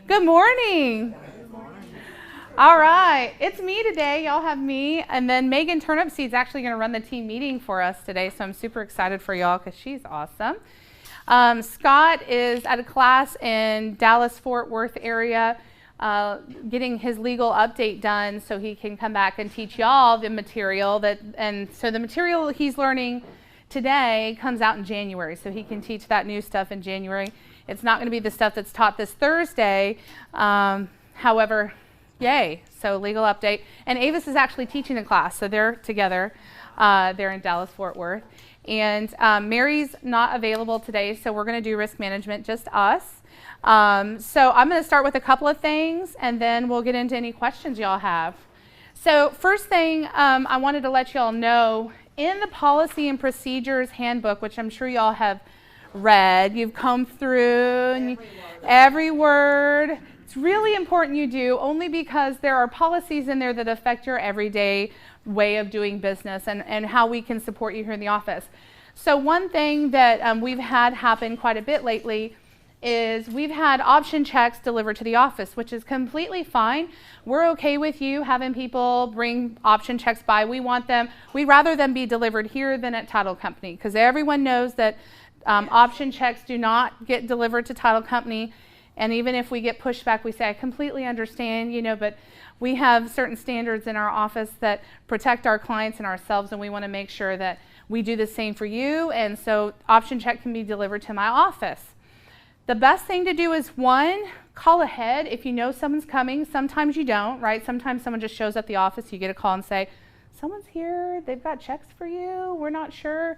Good morning. All right, it's me today. Y'all have me, and then Megan Turnipseed's actually going to run the team meeting for us today, so I'm super excited for y'all because she's awesome. Scott is at a class in Dallas-Fort Worth area getting his legal update done so he can come back and teach y'all the material so the material he's learning today comes out in January, so he can teach that new stuff in January. It's not going to be the stuff that's taught this Thursday. However, yay, so legal update. And Avis is actually teaching the class, so they're together. They're in Dallas-Fort Worth. And Mary's not available today, so we're going to do risk management, just us. So I'm going to start with a couple of things, and then we'll get into any questions y'all have. So first thing I wanted to let y'all know, in the Policy and Procedures Handbook, which I'm sure y'all have read, you've combed through every word. It's really important you do, only because there are policies in there that affect your everyday way of doing business and how we can support you here in the office. So one thing that we've had happen quite a bit lately is we've had option checks delivered to the office, which is completely fine. We're okay with you having people bring option checks by. We'd rather them be delivered here than at title company, because everyone knows that option checks do not get delivered to title company. And even if we get pushback, we say, I completely understand, but we have certain standards in our office that protect our clients and ourselves, and we want to make sure that we do the same for you. And so option check can be delivered to my office. The best thing to do is, one, call ahead if you know someone's coming. Sometimes you don't, right? Sometimes someone just shows up at the office, you get a call and say, someone's here, they've got checks for you, we're not sure.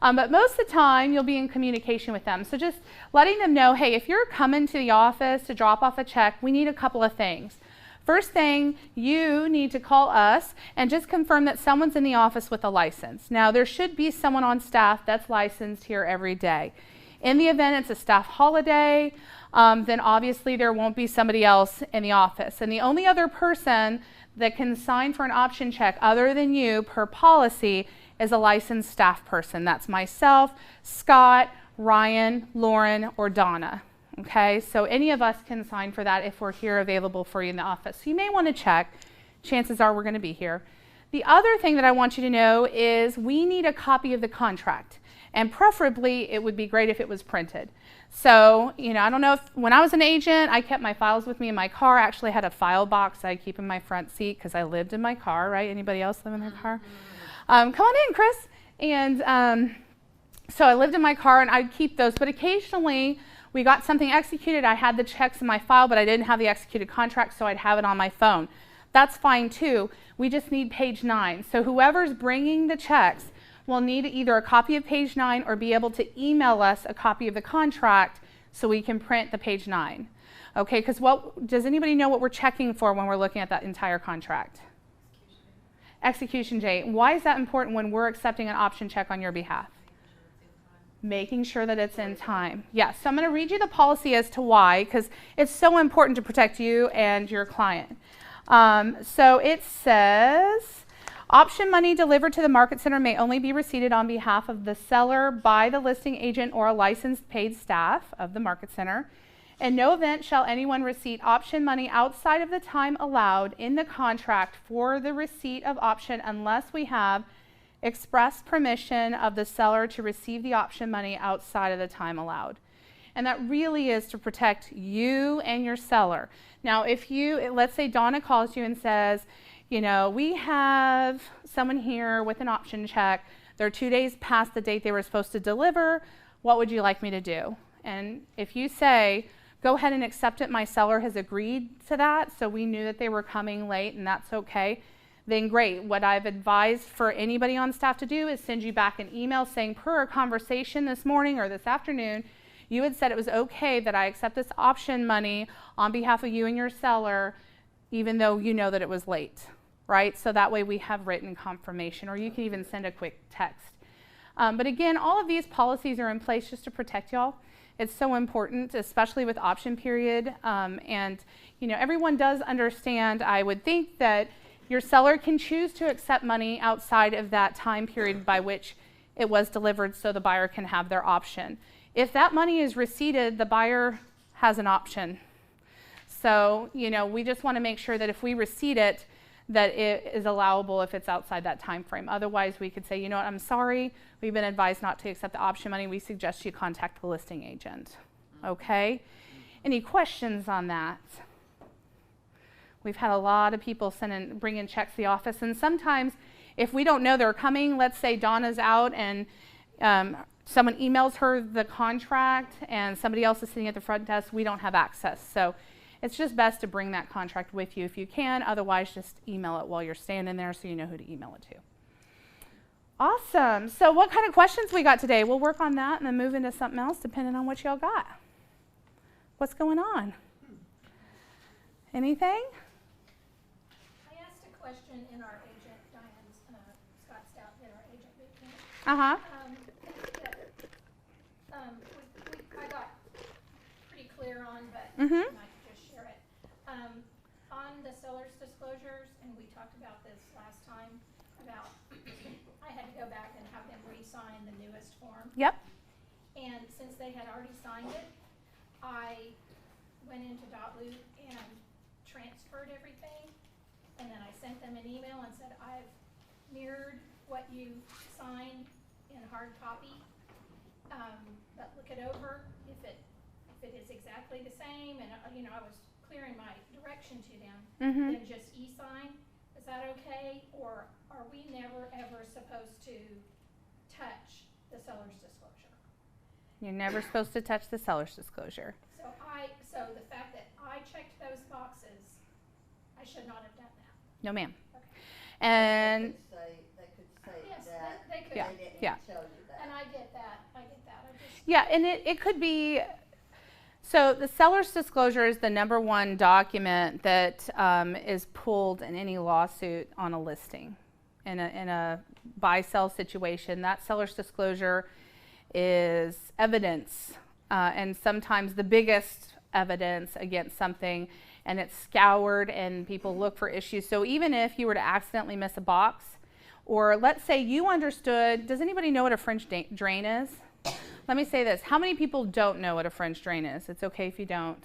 But most of the time, you'll be in communication with them. So just letting them know, hey, if you're coming to the office to drop off a check, we need a couple of things. First thing, you need to call us and just confirm that someone's in the office with a license. Now, there should be someone on staff that's licensed here every day. In the event it's a staff holiday, then obviously there won't be somebody else in the office. And the only other person that can sign for an option check other than you per policy is a licensed staff person. That's myself, Scott, Ryan, Lauren, or Donna. Okay, so any of us can sign for that if we're here available for you in the office. So you may want to check. Chances are we're going to be here. The other thing that I want you to know is we need a copy of the contract. And preferably, it would be great if it was printed. So, I don't know if, when I was an agent, I kept my files with me in my car. I actually had a file box I keep in my front seat because I lived in my car, right? Anybody else live in their car? Come on in, Chris. And so I lived in my car, and I'd keep those. But occasionally, we got something executed. I had the checks in my file, but I didn't have the executed contract, so I'd have it on my phone. That's fine, too. We just need page 9. So whoever's bringing the checks will need either a copy of page 9 or be able to email us a copy of the contract so we can print the page 9. Okay, because does anybody know what we're checking for when we're looking at that entire contract? Execution date. Why is that important when we're accepting an option check on your behalf? Making sure that it's in time. Yes, so I'm going to read you the policy as to why, because it's so important to protect you and your client. So it says, option money delivered to the market center may only be receipted on behalf of the seller by the listing agent or a licensed paid staff of the market center. In no event shall anyone receive option money outside of the time allowed in the contract for the receipt of option unless we have express permission of the seller to receive the option money outside of the time allowed. And that really is to protect you and your seller. Now, let's say Donna calls you and says, we have someone here with an option check. They're 2 days past the date they were supposed to deliver. What would you like me to do? And if you say, go ahead and accept it, my seller has agreed to that, so we knew that they were coming late and that's okay, then great. What I've advised for anybody on staff to do is send you back an email saying, per our conversation this morning or this afternoon, you had said it was okay that I accept this option money on behalf of you and your seller, even though you know that it was late. Right? So that way we have written confirmation, or you can even send a quick text. But again, all of these policies are in place just to protect y'all. It's so important, especially with option period. And everyone does understand, I would think, that your seller can choose to accept money outside of that time period by which it was delivered so the buyer can have their option. If that money is receipted, the buyer has an option. So, we just want to make sure that if we receipt it, that it is allowable if it's outside that time frame. Otherwise, we could say, you know what, I'm sorry, we've been advised not to accept the option money. We suggest you contact the listing agent. Okay? Any questions on that? We've had a lot of people bring in checks to the office, and sometimes if we don't know they're coming, let's say Donna's out and someone emails her the contract and somebody else is sitting at the front desk, we don't have access. So it's just best to bring that contract with you if you can. Otherwise, just email it while you're standing there so you know who to email it to. Awesome. So what kind of questions we got today? We'll work on that and then move into something else depending on what y'all got. What's going on? Anything? I asked a question in our agent, Diane's, Scott Stout did our agent boot camp. Uh-huh. I got pretty clear on, but Mm-hmm. I might just share it. On the seller's disclosures, and we talked about this last time, about I had to go back and have them re-sign the newest form. Yep. And since they had already signed it, I went into .loop and transferred everything, and then I sent them an email and said, I've mirrored what you signed in hard copy, but look it over. If it is exactly the same, and I was clearing my direction to them, then just e-sign. Is that okay, or are we never ever supposed to touch the seller's disclosure? You're never supposed to touch the seller's disclosure. So the fact that I checked those boxes, I should not have done that. No, ma'am. Okay. And They could say Yes, that. they could. Yeah. They didn't Yeah. tell you that. And I get that. I just. yeah, and it could be, so the seller's disclosure is the number one document that is pulled in any lawsuit on a listing. In a buy-sell situation, that seller's disclosure is evidence, and sometimes the biggest evidence against something, and it's scoured and people look for issues. So even if you were to accidentally miss a box, or let's say you understood, does anybody know what a French drain is? Let me say this, how many people don't know what a French drain is? It's okay if you don't.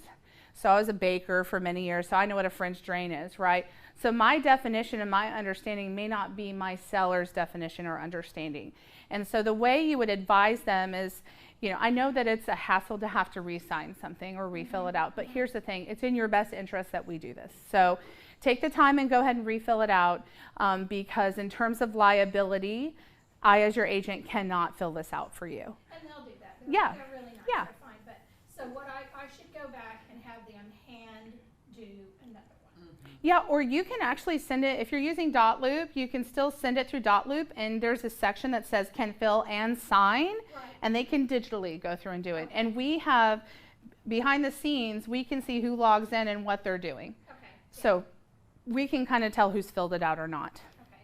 So I was a baker for many years, so I know what a French drain is, right? So my definition and my understanding may not be my seller's definition or understanding. And so the way you would advise them is, I know that it's a hassle to have to re-sign something or refill it out, but here's the thing, it's in your best interest that we do this. So take the time and go ahead and refill it out, because in terms of liability, I as your agent cannot fill this out for you. And they'll do that. Yeah. They're really nice. Yeah. They're fine. But so what I should go back and have them hand do another one. Yeah, or you can actually send it, if you're using .loop, you can still send it through .loop, and there's a section that says can fill and sign, Right. and they can digitally go through and do it. And we have, behind the scenes, we can see who logs in and what they're doing. Okay. Yeah. So we can kind of tell who's filled it out or not. Okay.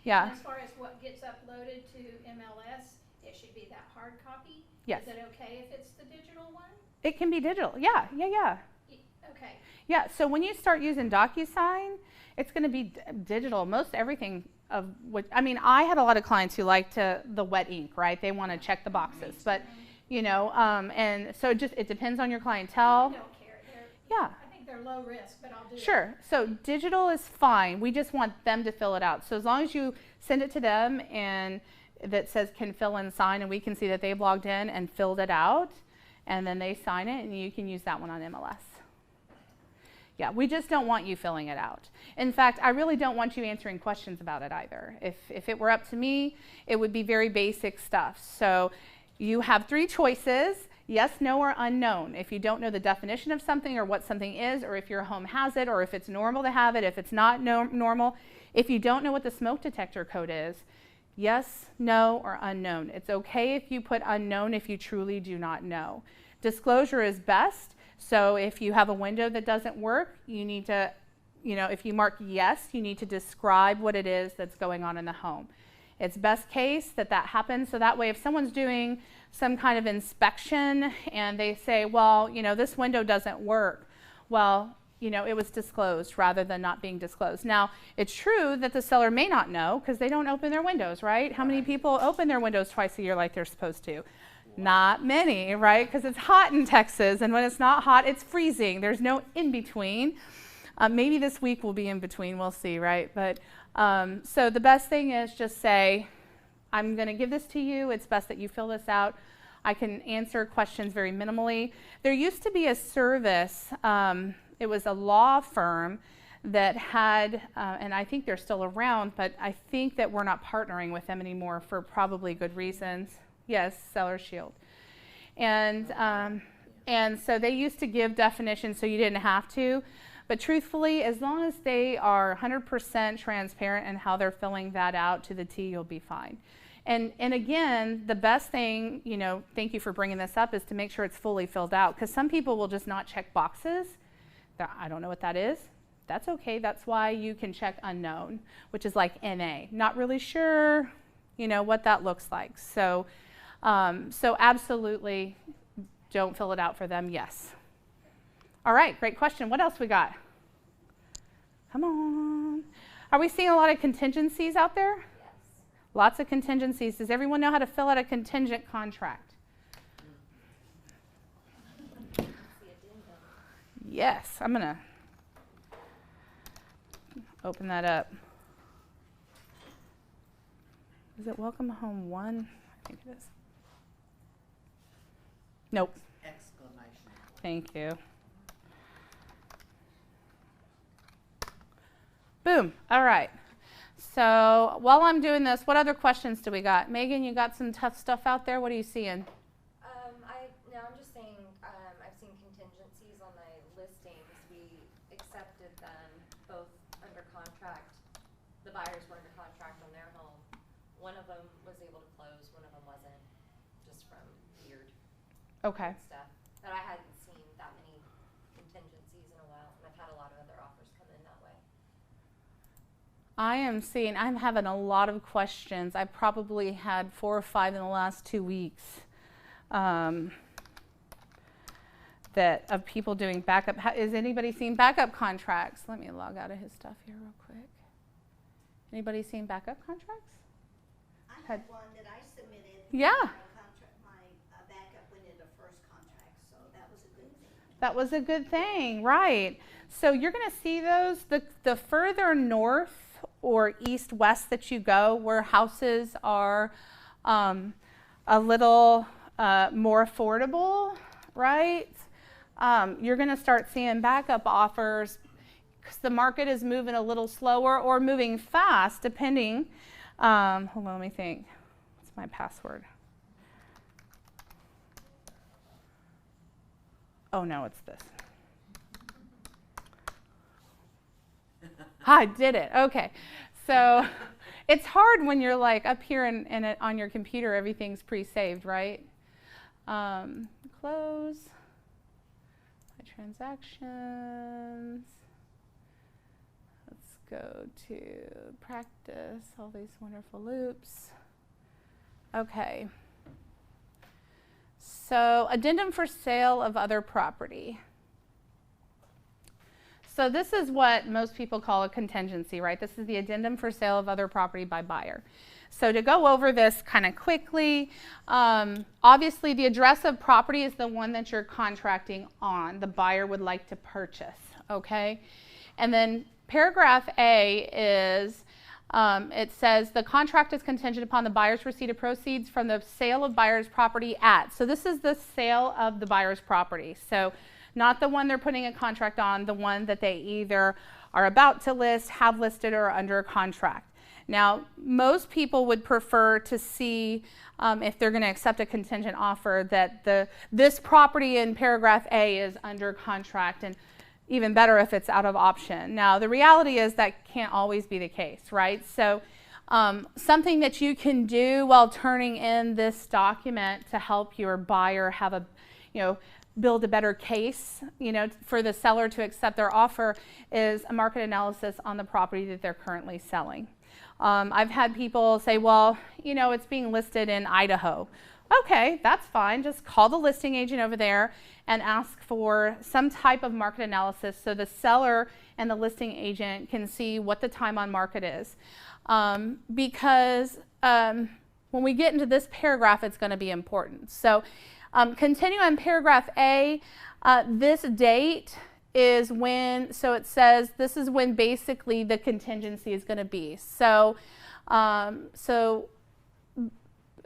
Yeah. And as far as what gets uploaded to MLS, it should be that hard copy. Yes. Is it okay if it's the digital one? It can be digital. Yeah. Okay. Yeah, so when you start using DocuSign, it's going to be digital. Most everything of what, I had a lot of clients who liked the wet ink, right? They want to check the boxes, but and so it depends on your clientele. I don't care. Yeah. I think they're low risk, but I'll do it. Sure. So digital is fine. We just want them to fill it out. So as long as you send it to them and that says can fill and sign, and we can see that they've logged in and filled it out, and then they sign it, and you can use that one on MLS. Yeah, we just don't want you filling it out. In fact, I really don't want you answering questions about it either. If it were up to me, it would be very basic stuff. So you have 3 choices, yes, no, or unknown. If you don't know the definition of something or what something is, or if your home has it, or if it's normal to have it, if it's not normal. If you don't know what the smoke detector code is, yes, no, or unknown. It's okay if you put unknown if you truly do not know. Disclosure is best. So if you have a window that doesn't work, you need to, if you mark yes, you need to describe what it is that's going on in the home. It's best case that happens, so that way if someone's doing some kind of inspection and they say, well, this window doesn't work, well, it was disclosed rather than not being disclosed. Now, it's true that the seller may not know because they don't open their windows, right? How many people open their windows twice a year like they're supposed to? Not many, right? Because it's hot in Texas, and when it's not hot, it's freezing. There's no in between. Maybe this week will be in between. We'll see, right? But so the best thing is just say, I'm going to give this to you. It's best that you fill this out. I can answer questions very minimally. There used to be a service. It was a law firm that had, and I think they're still around, but I think that we're not partnering with them anymore for probably good reasons. Yes, Seller Shield. And so they used to give definitions so you didn't have to. But truthfully, as long as they are 100% transparent in how they're filling that out to the T, you'll be fine. And again, the best thing, thank you for bringing this up, is to make sure it's fully filled out. Because some people will just not check boxes. I don't know what that is. That's okay. That's why you can check unknown, which is like NA. Not really sure, what that looks like. So absolutely don't fill it out for them, yes. All right, great question. What else we got? Come on. Are we seeing a lot of contingencies out there? Yes. Lots of contingencies. Does everyone know how to fill out a contingent contract? Yes, I'm going to open that up. Is it Welcome Home 1? I think it is. Nope. Exclamation. Thank you. Boom. All right. So while I'm doing this, what other questions do we got? Megan, you got some tough stuff out there? What are you seeing? I'm just saying, I've seen contingencies on my listings. We accepted them both under contract. The buyers were under contract on their home. One of them was able to close, one of them wasn't, just from weird stuff. But I hadn't seen that many contingencies in a while, and I've had a lot of other offers come in that way. I'm having a lot of questions. I probably had 4 or 5 in the last 2 weeks that of people doing backup. Is anybody seen backup contracts? Let me log out of his stuff here real quick. Anybody seen backup contracts? I had one that I submitted. Yeah. My backup went into first contract, so that was a good thing. That was a good thing, right. So you're going to see those, the further north or east-west that you go, where houses are a little more affordable, right? You're going to start seeing backup offers because the market is moving a little slower or moving fast, depending. Hold on, let me think. What's my password? Oh, no, it's this. I did it. Okay. So it's hard when you're like up here and on your computer, everything's pre-saved, right? Close. My transactions. Let's go to practice all these wonderful loops. Okay. So addendum for sale of other property. So this is what most people call a contingency, right? This is the addendum for sale of other property by buyer. So to go over this kind of quickly, obviously the address of property is the one that you're contracting on. The buyer would like to purchase, okay? And then paragraph A is, it says the contract is contingent upon the buyer's receipt of proceeds from the sale of buyer's property at. So this is the sale of the buyer's property. So not the one they're putting a contract on, the one that they either are about to list, have listed, or under contract. Now, most people would prefer to see, if they're going to accept a contingent offer, that this property in paragraph A is under contract, and even better if it's out of option. Now, the reality is that can't always be the case, right? So something that you can do while turning in this document to help your buyer have a, build a better case, for the seller to accept their offer is a market analysis on the property that they're currently selling. I've had people say, well, it's being listed in Idaho. Okay, that's fine. Just call the listing agent over there and ask for some type of market analysis so the seller and the listing agent can see what the time on market is. Because when we get into this paragraph, it's going to be important. So continue on paragraph A. This date is when, so it says this is when basically the contingency is going to be. So,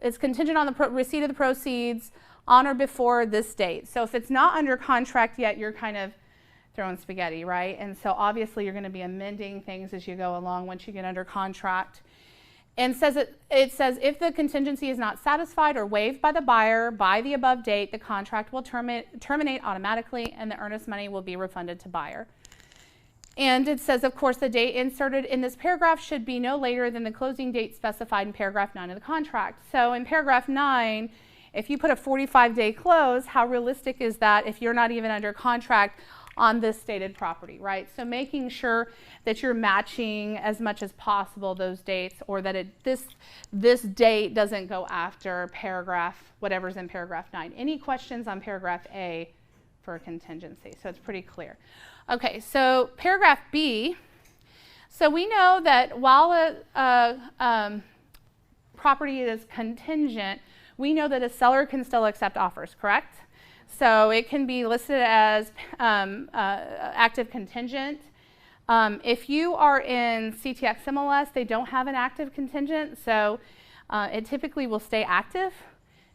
it's contingent on the receipt of the proceeds on or before this date. So if it's not under contract yet, you're kind of throwing spaghetti, right? And so obviously you're going to be amending things as you go along once you get under contract. And it says if the contingency is not satisfied or waived by the buyer by the above date, the contract will terminate automatically and the earnest money will be refunded to buyer. And it says, of course, the date inserted in this paragraph should be no later than the closing date specified in paragraph 9 of the contract. So in paragraph 9, if you put a 45-day close, how realistic is that if you're not even under contract on this stated property, right? So making sure that you're matching as much as possible those dates, or that this date doesn't go after paragraph, whatever's in paragraph 9. Any questions on paragraph A for a contingency? So it's pretty clear. Okay, so paragraph B. So we know that while a property is contingent, we know that a seller can still accept offers, correct? So it can be listed as active contingent. If you are in CTX MLS, they don't have an active contingent, so it typically will stay active.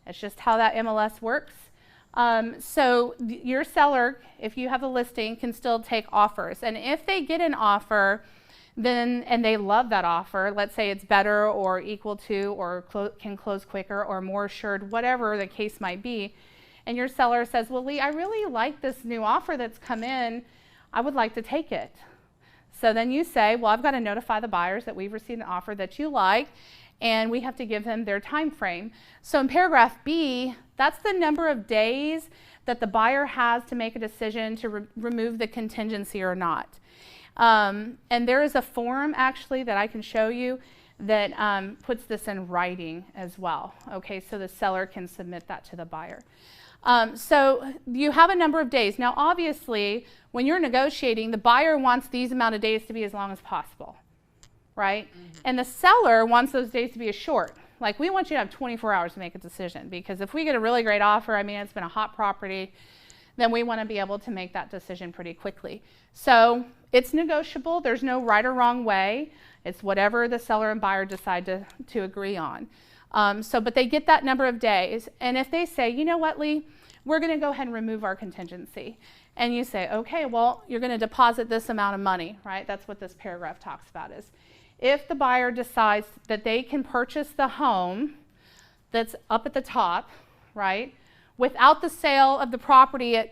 It's just how that MLS works. So your seller, if you have a listing, can still take offers. And if they get an offer, and they love that offer, let's say it's better or equal to or can close quicker or more assured, whatever the case might be, and your seller says, well, Lee, I really like this new offer that's come in. I would like to take it. So then you say, well, I've got to notify the buyers that we've received an offer that you like, and we have to give them their time frame. So in paragraph B, that's the number of days that the buyer has to make a decision to remove the contingency or not. And there is a form actually that I can show you that puts this in writing as well. Okay, so the seller can submit that to the buyer. So you have a number of days. Now obviously, when you're negotiating, the buyer wants these amount of days to be as long as possible, right? Mm-hmm. And the seller wants those days to be as short. Like, we want you to have 24 hours to make a decision, because if we get a really great offer, I mean, it's been a hot property, then we want to be able to make that decision pretty quickly. So it's negotiable. There's no right or wrong way. It's whatever the seller and buyer decide to agree on. But they get that number of days. And if they say, you know what, Lee, we're going to go ahead and remove our contingency. And you say, okay, well, you're going to deposit this amount of money, right? That's what this paragraph talks about is, if the buyer decides that they can purchase the home that's up at the top, right, without the sale of the property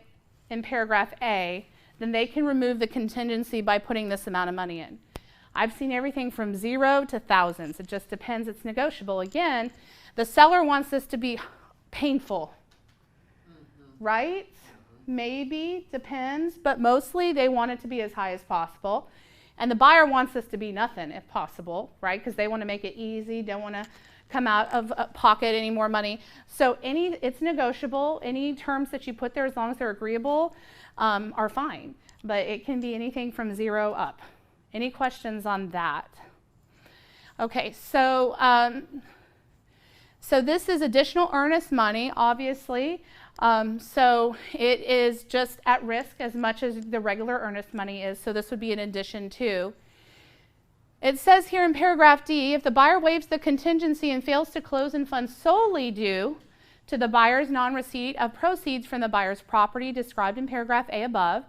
in paragraph A, then they can remove the contingency by putting this amount of money in. I've seen everything from 0 to thousands. It just depends. It's negotiable. Again, the seller wants this to be painful, right? Maybe, depends, but mostly they want it to be as high as possible. And the buyer wants this to be nothing if possible, right? Because they want to make it easy, don't want to come out of pocket any more money. So it's negotiable. Any terms that you put there, as long as they're agreeable, are fine. But it can be anything from 0 up. Any questions on that? Okay, so this is additional earnest money, obviously. So it is just at risk as much as the regular earnest money is. So this would be in addition to. It says here in paragraph D, if the buyer waives the contingency and fails to close in funds solely due to the buyer's non-receipt of proceeds from the buyer's property described in paragraph A above,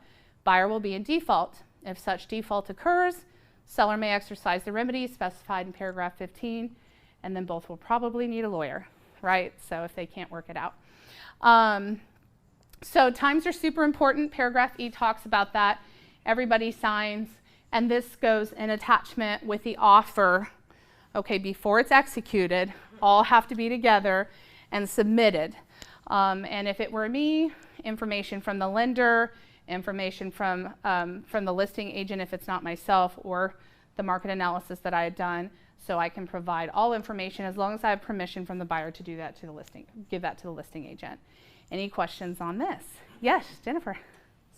buyer will be in default. If such default occurs, seller may exercise the remedy specified in paragraph 15, and then both will probably need a lawyer, right? So if they can't work it out. So times are super important. Paragraph E talks about that. Everybody signs, and this goes in attachment with the offer. Okay, before it's executed, all have to be together and submitted. And if it were me, information from the lender, information from the listing agent if it's not myself, or the market analysis that I had done, so I can provide all information as long as I have permission from the buyer to do that to the listing, give that to the listing agent. Any questions on this? Yes, Jennifer.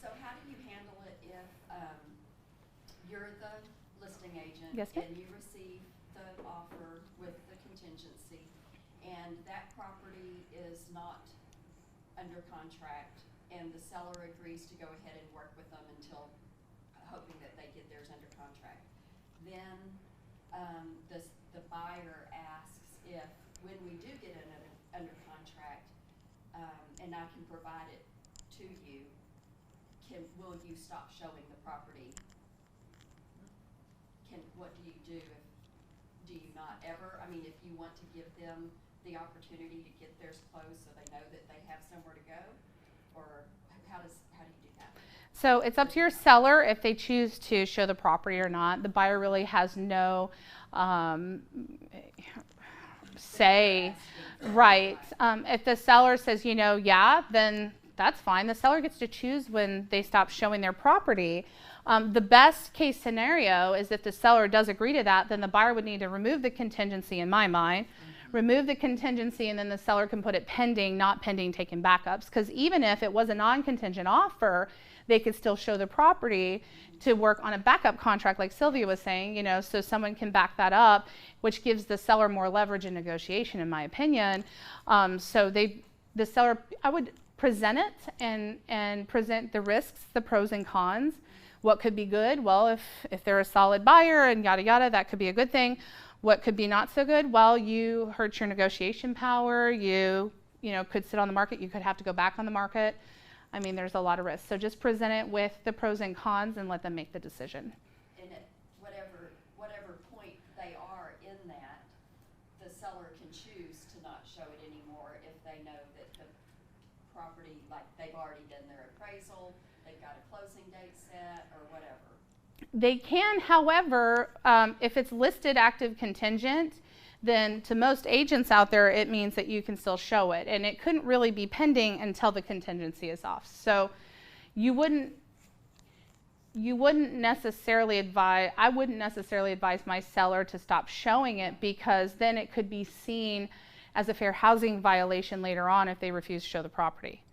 So how do you handle it if you're the listing agent, yes, and you receive the offer with the contingency, and that property is not under contract, and the seller agrees to go ahead and work with them until, hoping that they get theirs under contract. Then the buyer asks if, when we do get it under contract, and I can provide it to you, will you stop showing the property? What do you do? Do you not ever? I mean, if you want to give them the opportunity to get theirs closed so they know that they have somewhere to go, or how do you do that? So it's up to your seller if they choose to show the property or not. The buyer really has no say. Right. If the seller says, yeah, then that's fine. The seller gets to choose when they stop showing their property. The best case scenario is if the seller does agree to that, then the buyer would need to remove the contingency, in my mind, remove the contingency, and then the seller can put it pending, not pending taking backups. Because even if it was a non-contingent offer, they could still show the property to work on a backup contract, like Sylvia was saying, so someone can back that up, which gives the seller more leverage in negotiation, in my opinion. So the seller, I would present it and present the risks, the pros and cons. What could be good? Well, if they're a solid buyer and yada yada, that could be a good thing. What could be not so good? Well, you hurt your negotiation power. You could sit on the market. You could have to go back on the market. I mean, there's a lot of risks. So just present it with the pros and cons and let them make the decision. And at whatever point they are in that, the seller can choose to not show it anymore if they know that the property, like they've already done their appraisal, they've got a closing date set, or whatever. They can, however, if it's listed active contingent, then to most agents out there, it means that you can still show it. And it couldn't really be pending until the contingency is off. So you wouldn't necessarily advise, I wouldn't necessarily advise my seller to stop showing it, because then it could be seen as a fair housing violation later on if they refuse to show the property.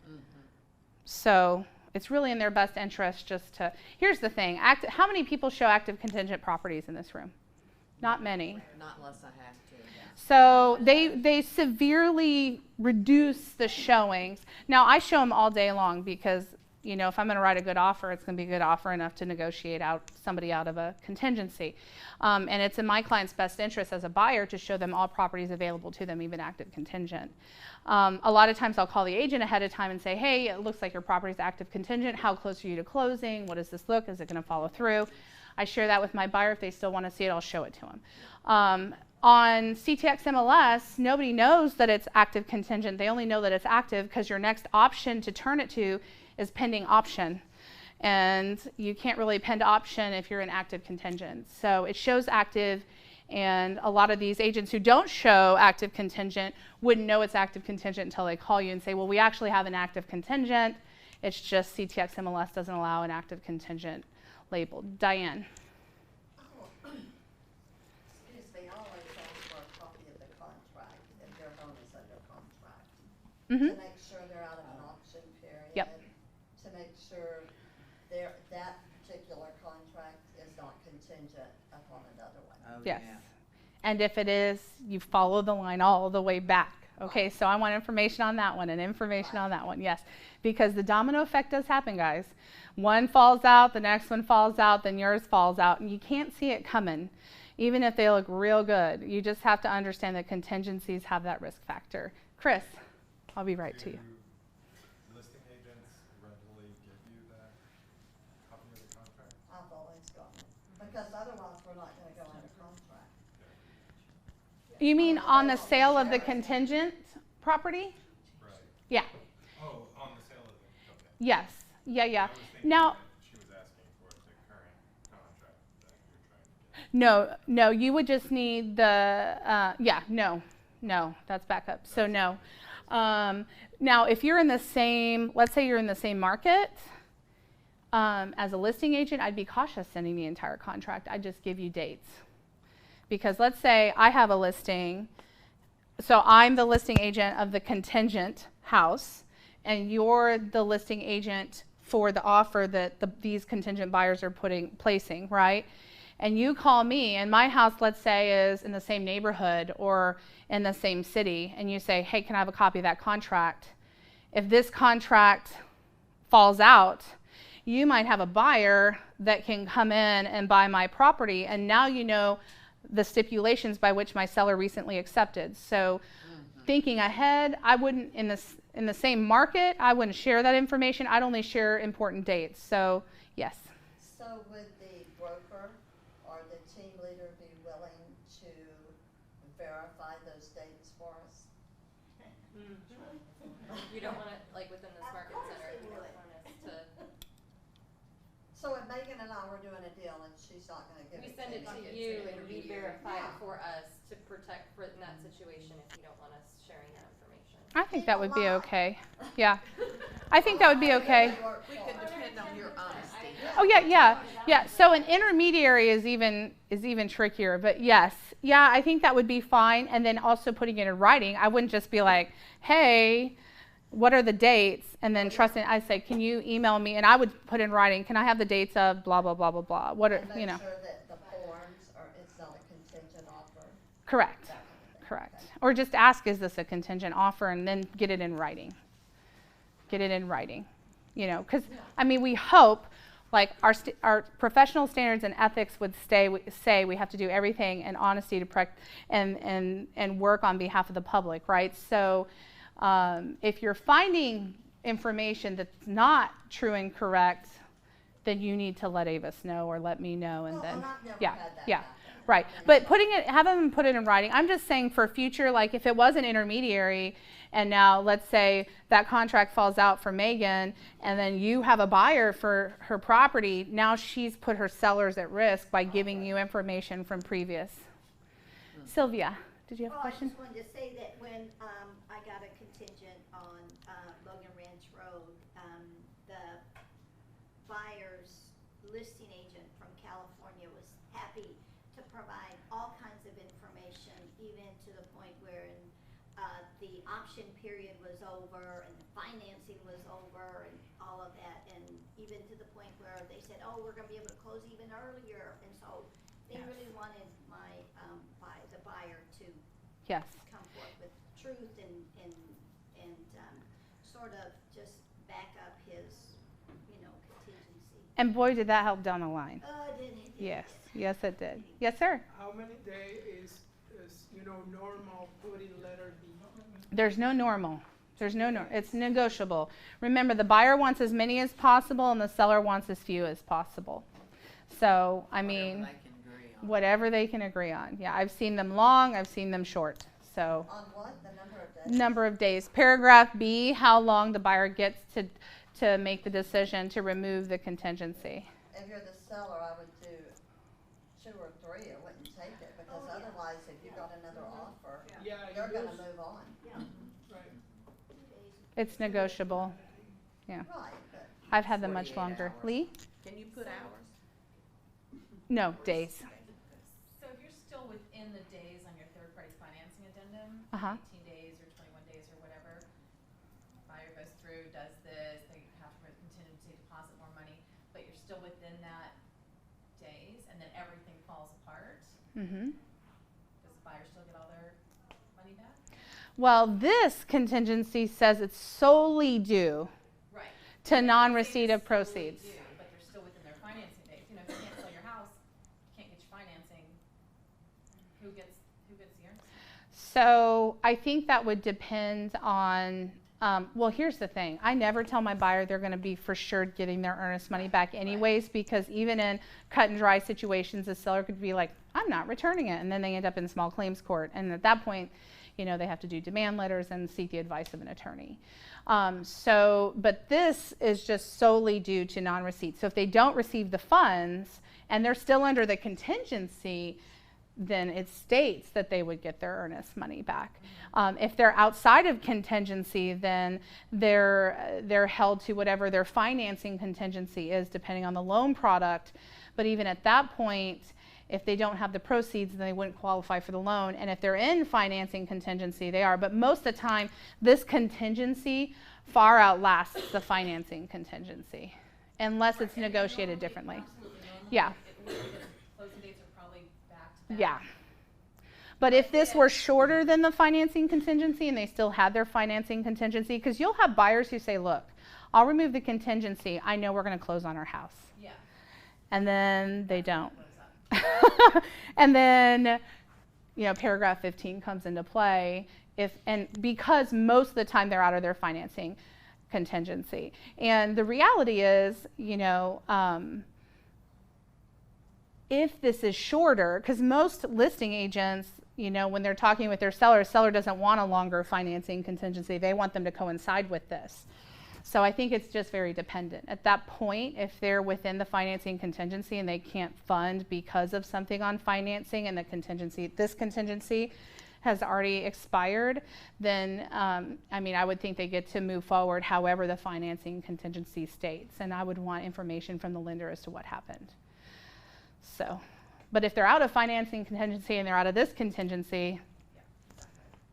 So it's really in their best interest just to, here's the thing, how many people show active contingent properties in this room? Not many. Not unless I have to. Yeah. So they severely reduce the showings. Now I show them all day long because, if I'm going to write a good offer, it's going to be a good offer enough to negotiate out somebody out of a contingency. And it's in my client's best interest as a buyer to show them all properties available to them, even active contingent. A lot of times I'll call the agent ahead of time and say, hey, it looks like your property is active contingent. How close are you to closing? What does this look? Is it going to follow through? I share that with my buyer. If they still want to see it, I'll show it to them. On CTX MLS, nobody knows that it's active contingent. They only know that it's active because your next option to turn it to is pending option. And you can't really pend option if you're in active contingent. So it shows active, and a lot of these agents who don't show active contingent wouldn't know it's active contingent until they call you and say, well, we actually have an active contingent. It's just CTX MLS doesn't allow an active contingent labeled. Diane. Excuse me, I always ask for a copy of the contract if their home is under contract. To make sure they're out of an auction period. Yep. To make sure that particular contract is not contingent upon another one. Oh, Yes. yeah. And if it is, you follow the line all the way back. Okay, so I want information on that one and information on that one, yes. Because the domino effect does happen, guys. One falls out, the next one falls out, then yours falls out, and you can't see it coming, even if they look real good. You just have to understand that contingencies have that risk factor. Chris, I'll be right to you. Do listing agents readily give you that copy of the contract? I've always gotten it, because otherwise we're not gonna go under contract. You mean on the sale of the contingent property? Right. Yeah. Oh, on the sale of it, okay. Yes. Yeah, yeah. I was thinking Now, that she was asking for the current contract that you're trying to get. no, you would just need the, no, that's backup. So no. Now, if you're in the same, let's say you're in the same market, as a listing agent, I'd be cautious sending the entire contract. I'd just give you dates. Because let's say I have a listing, so I'm the listing agent of the contingent house, and you're the listing agent for the offer that these contingent buyers are placing, right? and you call me, and my house, let's say, is in the same neighborhood or in the same city, and you say, hey, can I have a copy of that contract? If this contract falls out, you might have a buyer that can come in and buy my property, and now you know the stipulations by which my seller recently accepted. So thinking ahead, I wouldn't, in the same market, I wouldn't share that information. I'd only share important dates. So yes. So would the broker or the team leader be willing to verify those dates for us? You don't want to, like within this Of market course center, they you don't would. want us to. So if Megan and I were doing a deal and she's not gonna give We it send it to to me. you and we verify it Yeah. for us to protect for in that situation if you don't want us sharing that information. I think that would be okay. Yeah. I think that would be okay. We could depend on your honesty. Oh yeah. So an intermediary is even trickier, but yes, yeah, I think that would be fine. And then also putting it in writing. I wouldn't just be like, hey, what are the dates? And then trusting. I say, can you email me? And I would put in writing. Can I have the dates of blah blah blah blah blah? What are And make sure that the forms are, it's not a contingent offer. Correct. That kind of thing. Correct. Okay. Or just ask, is this a contingent offer, and then get it in writing. Get it in writing. You know, because I mean, we hope, like our professional standards and ethics would say we have to do everything in honesty to and work on behalf of the public, right? So if you're finding information that's not true and correct, then you need to let Avis know or let me know, and Well, then and I've never yeah, had that yeah. happen. Right, but have them put it in writing. I'm just saying for future, like if it was an intermediary, and now let's say that contract falls out for Megan, and then you have a buyer for her property, now she's put her sellers at risk by giving you information from previous. Sylvia, did you have a Oh, I question? just wanted to say that when I got a contingent on Logan Ranch Road, the buyer's listing agent from California was happy to provide all kinds of information, even to the point where the option period was over and the financing was over and all of that, and even to the point where they said, oh, we're going to be able to close even earlier, and so they really wanted the buyer to Yes. come forth with truth and sort of just back up his, contingency. And boy, did that help down the line. Didn't it? Yes, yes it did. Yes, sir. How many days is normal putting letter B? There's no normal. It's negotiable. Remember, the buyer wants as many as possible, and the seller wants as few as possible. So, I mean, whatever they can agree on. Yeah, I've seen them long, I've seen them short. So, On what, the number of days? number of days. Paragraph B, how long the buyer gets to make the decision to remove the contingency. If you're the seller, I would do 2 or 3, I wouldn't take it, because otherwise, if you got another offer, Yeah, you're it gonna goes- move on. Right. It's negotiable. Yeah, Right, but I've had them much 48 longer. hours. Lee? Can you put hours? No, days. So if you're still within the days on your third-party financing addendum, Uh-huh. 18 days or 21 days or whatever, buyer goes through, does this, they have to contingency deposit more money, but you're still within that days, and then everything falls apart, Mm-hmm. does the buyer still get all their money back? Well, this contingency says it's solely due Right. to non-receipt of proceeds. But they're still within their financing days. If you can't sell your house, you can't get your financing, who gets the earnest? So I think that would depend on, well, here's the thing. I never tell my buyer they're going to be for sure getting their earnest money back anyways, because even in cut and dry situations, the seller could be like, I'm not returning it. And then they end up in small claims court. And at that point, they have to do demand letters and seek the advice of an attorney. But this is just solely due to non-receipt. So if they don't receive the funds and they're still under the contingency, then it states that they would get their earnest money back. If they're outside of contingency, then they're held to whatever their financing contingency is, depending on the loan product. But even at that point, if they don't have the proceeds, then they wouldn't qualify for the loan. And if they're in financing contingency, they are. But most of the time, this contingency far outlasts the financing contingency, unless it's negotiated differently. Yeah. Closing dates back. Yeah. But if this were shorter than the financing contingency and they still had their financing contingency, because you'll have buyers who say, look, I'll remove the contingency. I know we're going to close on our house. Yeah. And then they don't. Close up. And then, you know, paragraph 15 comes into play because most of the time they're out of their financing contingency. And the reality is, you know, if this is shorter, because most listing agents, you know, when they're talking with their seller doesn't want a longer financing contingency. They want them to coincide with this. So I think it's just very dependent. At that point, if they're within the financing contingency and they can't fund because of something on financing and this contingency has already expired, then, I mean, I would think they get to move forward however the financing contingency states. And I would want information from the lender as to what happened. So, but if they're out of financing contingency and they're out of this contingency,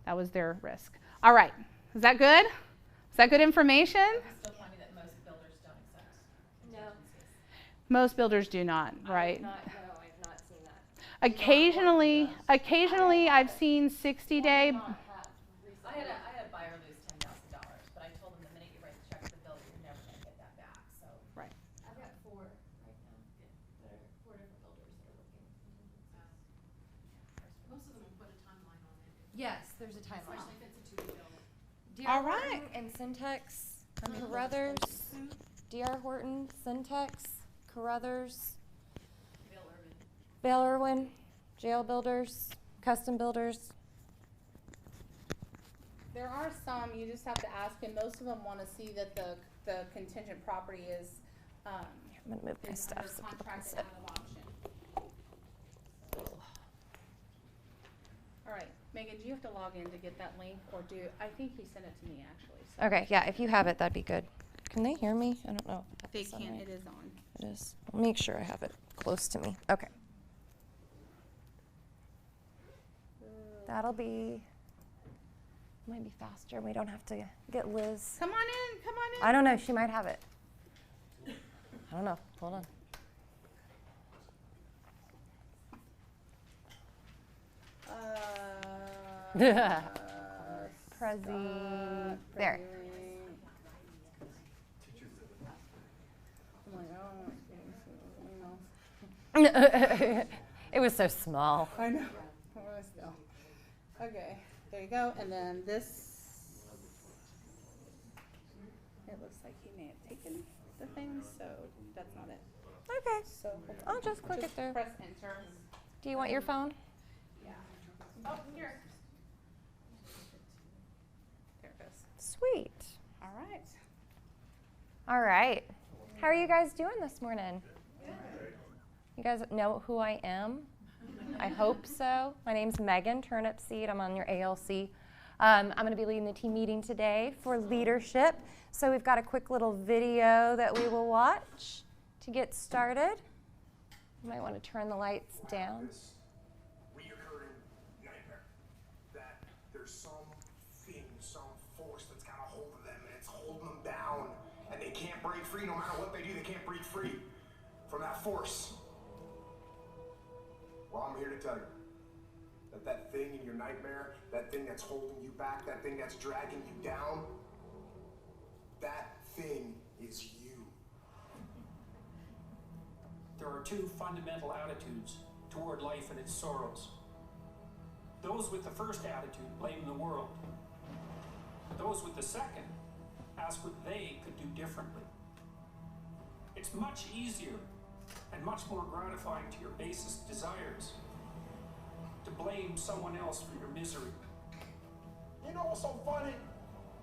that was their risk. All right. Is that good? Is that good information? It's still funny that most builders don't accept No. contingencies. Most builders do not, right? No, I've not seen that. Occasionally I've seen 60-day. I had a buyer lose $10,000, but I told them the minute you write the check to the builder, you're never going to get that back. So Right. I've got 4 right now. That are 4 different builders that are looking at contingencies. Most of them will put a timeline on it. Yes, there's a timeline. Especially if it's a 2-day bill. All right. And Syntex, Carruthers, D.R. Horton, Syntex, Carruthers, Vail Irwin, Jail Builders, Custom Builders. There are some, you just have to ask, and most of them want to see that the contingent property is I'm gonna move my stuff under so people can contract sit. and out of auction. All right, Megan, do you have to log in to get that link, or I think he sent it to me actually. So Okay, yeah, if you have it, that'd be good. Can they hear me? I don't know. if They that's on can, right. it is on. It is. I'll make sure I have it close to me. Okay. That'll be, might be faster. We don't have to get Liz. Come on in, come on in. I don't know, she might have it. I don't know, hold on. Prezi, there. It was so small. I know. Okay, there you go. And then this, it looks like he may have taken the thing, so that's not it. Okay, So hold on. I'll just click it through. Press enter. Do you want your phone? Yeah. Oh, here. There it goes. Sweet. All right. All right. How are you guys doing this morning? You guys know who I am? I hope so. My name's Megan Turnipseed. I'm on your ALC. I'm going to be leading the team meeting today for leadership. So we've got a quick little video that we will watch to get started. You might want to turn the lights down. This reoccurring nightmare that there's something, some force that's got a hold of them and it's holding them down and they can't break free. No matter what they do, they can't break free from that force. Well, I'm here to tell you that that thing in your nightmare, that thing that's holding you back, that thing that's dragging you down, that thing is you. There are 2 fundamental attitudes toward life and its sorrows. Those with the first attitude blame the world. Those with the second ask what they could do differently. It's much easier and much more gratifying to your basest desires to blame someone else for your misery. You know what's so funny?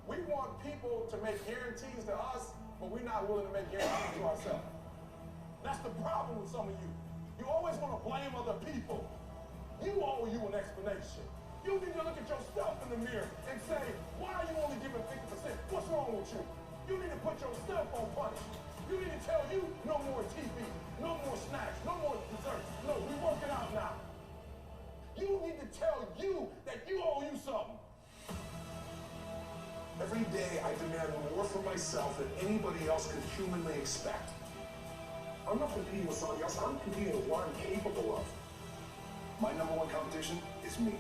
We want people to make guarantees to us, but we're not willing to make guarantees to ourselves. That's the problem with some of you. You always want to blame other people. You owe you an explanation. You need to look at yourself in the mirror and say, why are you only giving 50%? What's wrong with you? You need to put yourself on punishment. You need to tell you no more TV, no more snacks, no more desserts. No, we're working out now. You need to tell you that you owe you something. Every day I demand more for myself than anybody else could humanly expect. I'm not competing with somebody else, I'm competing with what I'm capable of. My number one competition is me.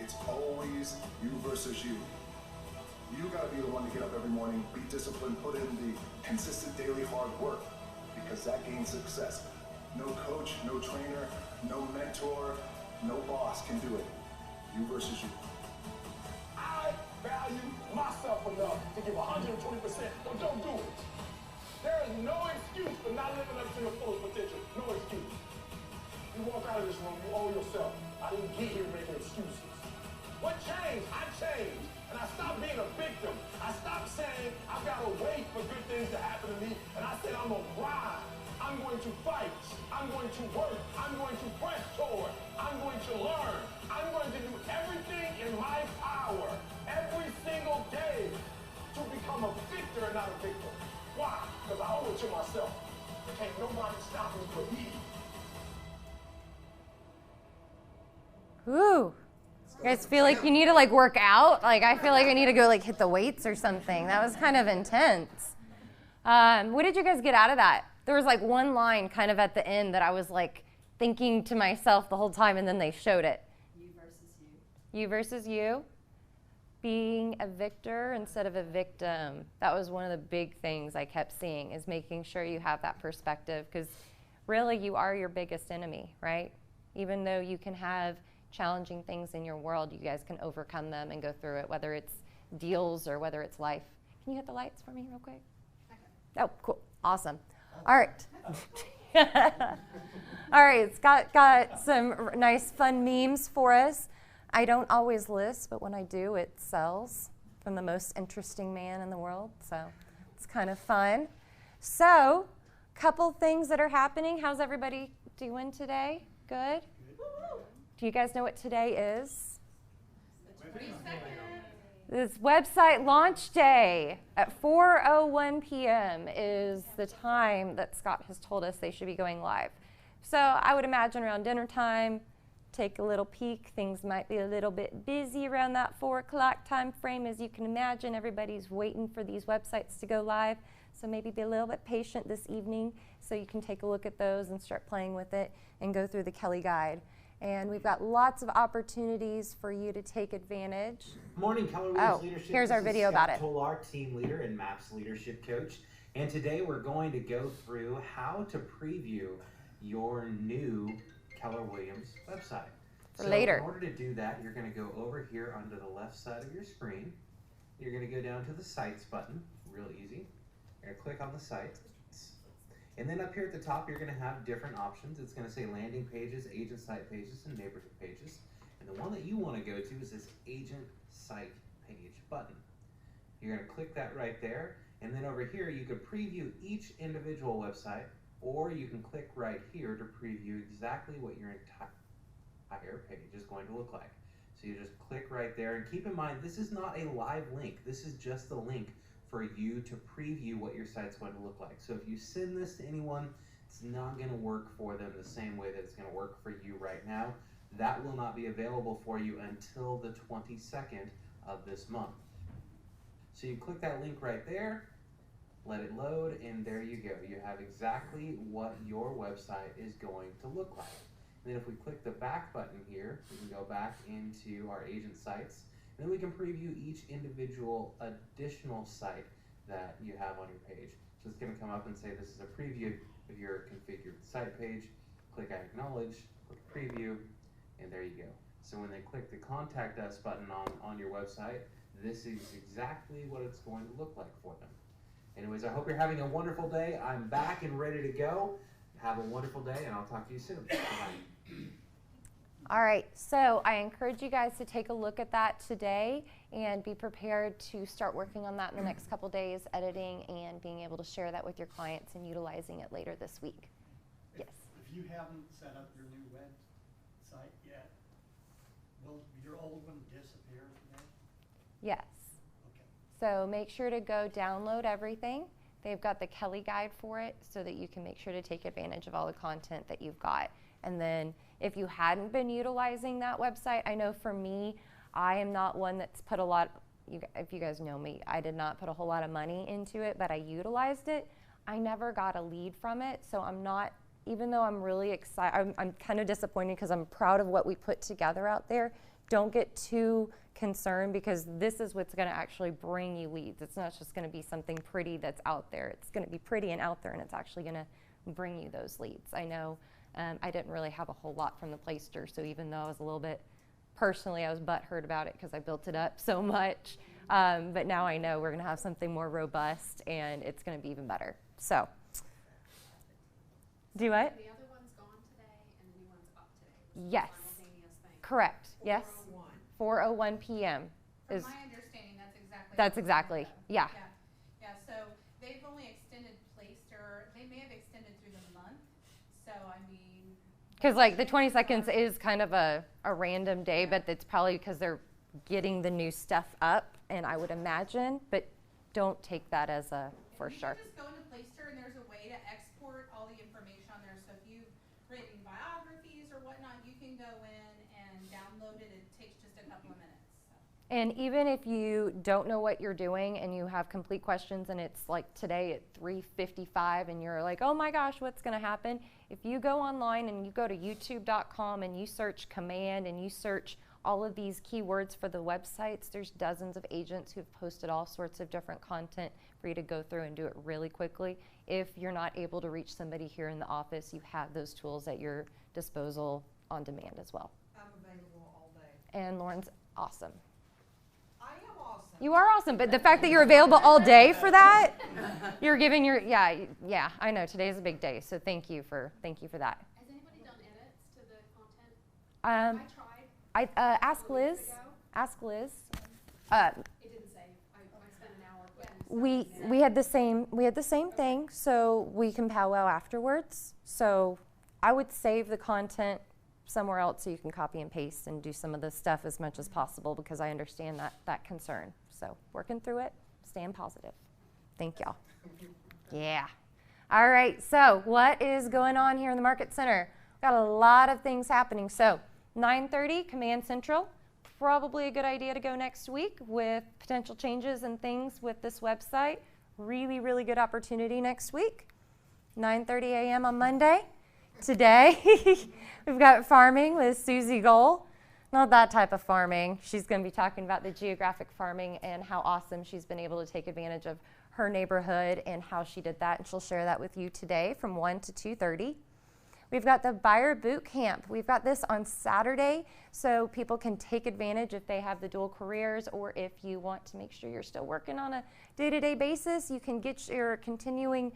It's always you versus you. You gotta be the one to get up every morning, be disciplined, put in the consistent daily hard work, because that gains success. No coach, no trainer, no mentor, no boss can do it. You versus you. I value myself enough to give 120%, or don't do it. There is no excuse for not living up to your fullest potential. No excuse. You walk out of this room, you owe yourself. I didn't get here making excuses. What changed? I changed. And I stopped being a victim. I stopped saying, I've got to wait for good things to happen to me. And I said, I'm going to grind. I'm going to fight. I'm going to work. I'm going to press toward. I'm going to learn. I'm going to do everything in my power every single day to become a victor and not a victim. Why? Because I owe it to myself. Can't nobody stop me but me. Ooh. You guys feel like you need to like work out? Like I feel like I need to go like hit the weights or something. That was kind of intense. What did you guys get out of that? There was like one line kind of at the end that I was like thinking to myself the whole time, and then they showed it. You versus you. You versus you. Being a victor instead of a victim. That was one of the big things I kept seeing, is making sure you have that perspective, because really you are your biggest enemy, right? Even though you can have challenging things in your world, you guys can overcome them and go through it, whether it's deals or whether it's life. Can you hit the lights for me real quick? Oh, cool. Awesome. All right. All right, Scott got some nice fun memes for us. I don't always list, but when I do, it sells, from the most interesting man in the world, so it's kind of fun. So, couple things that are happening. How's everybody doing today? Good? Do you guys know what today is? This website launch day at 4:01 p.m. is the time that Scott has told us they should be going live. So I would imagine around dinner time, take a little peek. Things might be a little bit busy around that 4 o'clock time frame. As you can imagine, everybody's waiting for these websites to go live. So maybe be a little bit patient this evening so you can take a look at those and start playing with it and go through the Kelly Guide. And we've got lots of opportunities for you to take advantage. Morning, Keller Williams Leadership. Here's our video about it. Tolar, team leader and MAPS leadership coach. And today we're going to go through how to preview your new Keller Williams website. For later. In order to do that, you're going to go over here onto the left side of your screen. You're going to go down to the Sites button, real easy. You're going to click on the Sites. And then up here at the top, you're going to have different options. It's going to say landing pages, agent site pages, and neighborhood pages. And the one that you want to go to is this agent site page button. You're going to click that right there. And then over here, you could preview each individual website, or you can click right here to preview exactly what your entire page is going to look like. So you just click right there. And keep in mind, this is not a live link. This is just the link for you to preview what your site's going to look like. So if you send this to anyone, it's not going to work for them the same way that it's going to work for you right now. That will not be available for you until the 22nd of this month. So you click that link right there, let it load, and there you go. You have exactly what your website is going to look like. And then if we click the back button here, we can go back into our agent sites. And then we can preview each individual additional site that you have on your page. So it's going to come up and say this is a preview of your configured site page. Click I acknowledge, click preview, and there you go. So when they click the contact us button on your website, this is exactly what it's going to look like for them. Anyways, I hope you're having a wonderful day. I'm back and ready to go. Have a wonderful day, and I'll talk to you soon. Bye-bye. All right, so I encourage you guys to take a look at that today and be prepared to start working on that in the next couple days, editing and being able to share that with your clients and utilizing it later this week. Yes? If you haven't set up your new website yet, will your old one disappear today? Yes. Okay. So make sure to go download everything. They've got the Kelly Guide for it so that you can make sure to take advantage of all the content that you've got. And then if you hadn't been utilizing that website, I know for me, I am not one that's put a lot, if you guys know me, I did not put a whole lot of money into it, but I utilized it. I never got a lead from it, so I'm not even though I'm really excited, I'm kind of disappointed because I'm proud of what we put together out there. Don't get too concerned, because this is what's going to actually bring you leads. It's not just going to be something pretty that's out there. It's going to be pretty and out there, and it's actually going to bring you those leads. I know I didn't really have a whole lot from the Playster, so even though I was a little bit, personally, I was butthurt about it because I built it up so much. But now I know we're going to have something more robust, and it's going to be even better. So, do what? The other one's gone today, and the new one's up today. Yes. Simultaneous thing. Correct. Yes. 4:01 p.m. From is. my understanding, that's exactly. That's exactly. Yeah. Yeah. So they've only extended Playster. They may have extended through the month. So I mean. Because like the 22nd is kind of a random day, but it's probably because they're getting the new stuff up, and I would imagine. But don't take that as a for sure. You can just go into Playster, and there's a way to export all the information on there. So if you've written biographies or whatnot, you can go in and download it. It takes just a couple of minutes. So. And even if you don't know what you're doing and you have complete questions, and it's like today at 3:55 and you're like, oh my gosh, what's going to happen? If you go online and you go to youtube.com and you search command and you search all of these keywords for the websites, there's dozens of agents who've posted all sorts of different content for you to go through and do it really quickly. If you're not able to reach somebody here in the office, you have those tools at your disposal on demand as well. I'm available all day. And Lauren's awesome. I am awesome. You are awesome, but the fact that you're available all day for that, you're giving your, yeah, I know, today's a big day, so thank you for that. Has anybody done edits to the content? I tried. Ask Liz. Ask Liz. It didn't say. I spent an hour putting We had the same thing, so we can powwow afterwards. So I would save the content somewhere else so you can copy and paste and do some of this stuff as much as possible, because I understand that concern. So working through it, staying positive. Thank y'all. Yeah. All right, so what is going on here in the Market Center? Got a lot of things happening. So 9:30, Command Central. Probably a good idea to go next week with potential changes and things with this website. Really, really good opportunity next week. 9:30 a.m. on Monday. Today, we've got farming with Susie Gohl. Not that type of farming. She's going to be talking about the geographic farming and how awesome she's been able to take advantage of her neighborhood and how she did that. And she'll share that with you today from 1 to 2:30. We've got the Buyer Boot Camp. We've got this on Saturday, so people can take advantage if they have the dual careers, or if you want to make sure you're still working on a day-to-day basis, you can get your continuing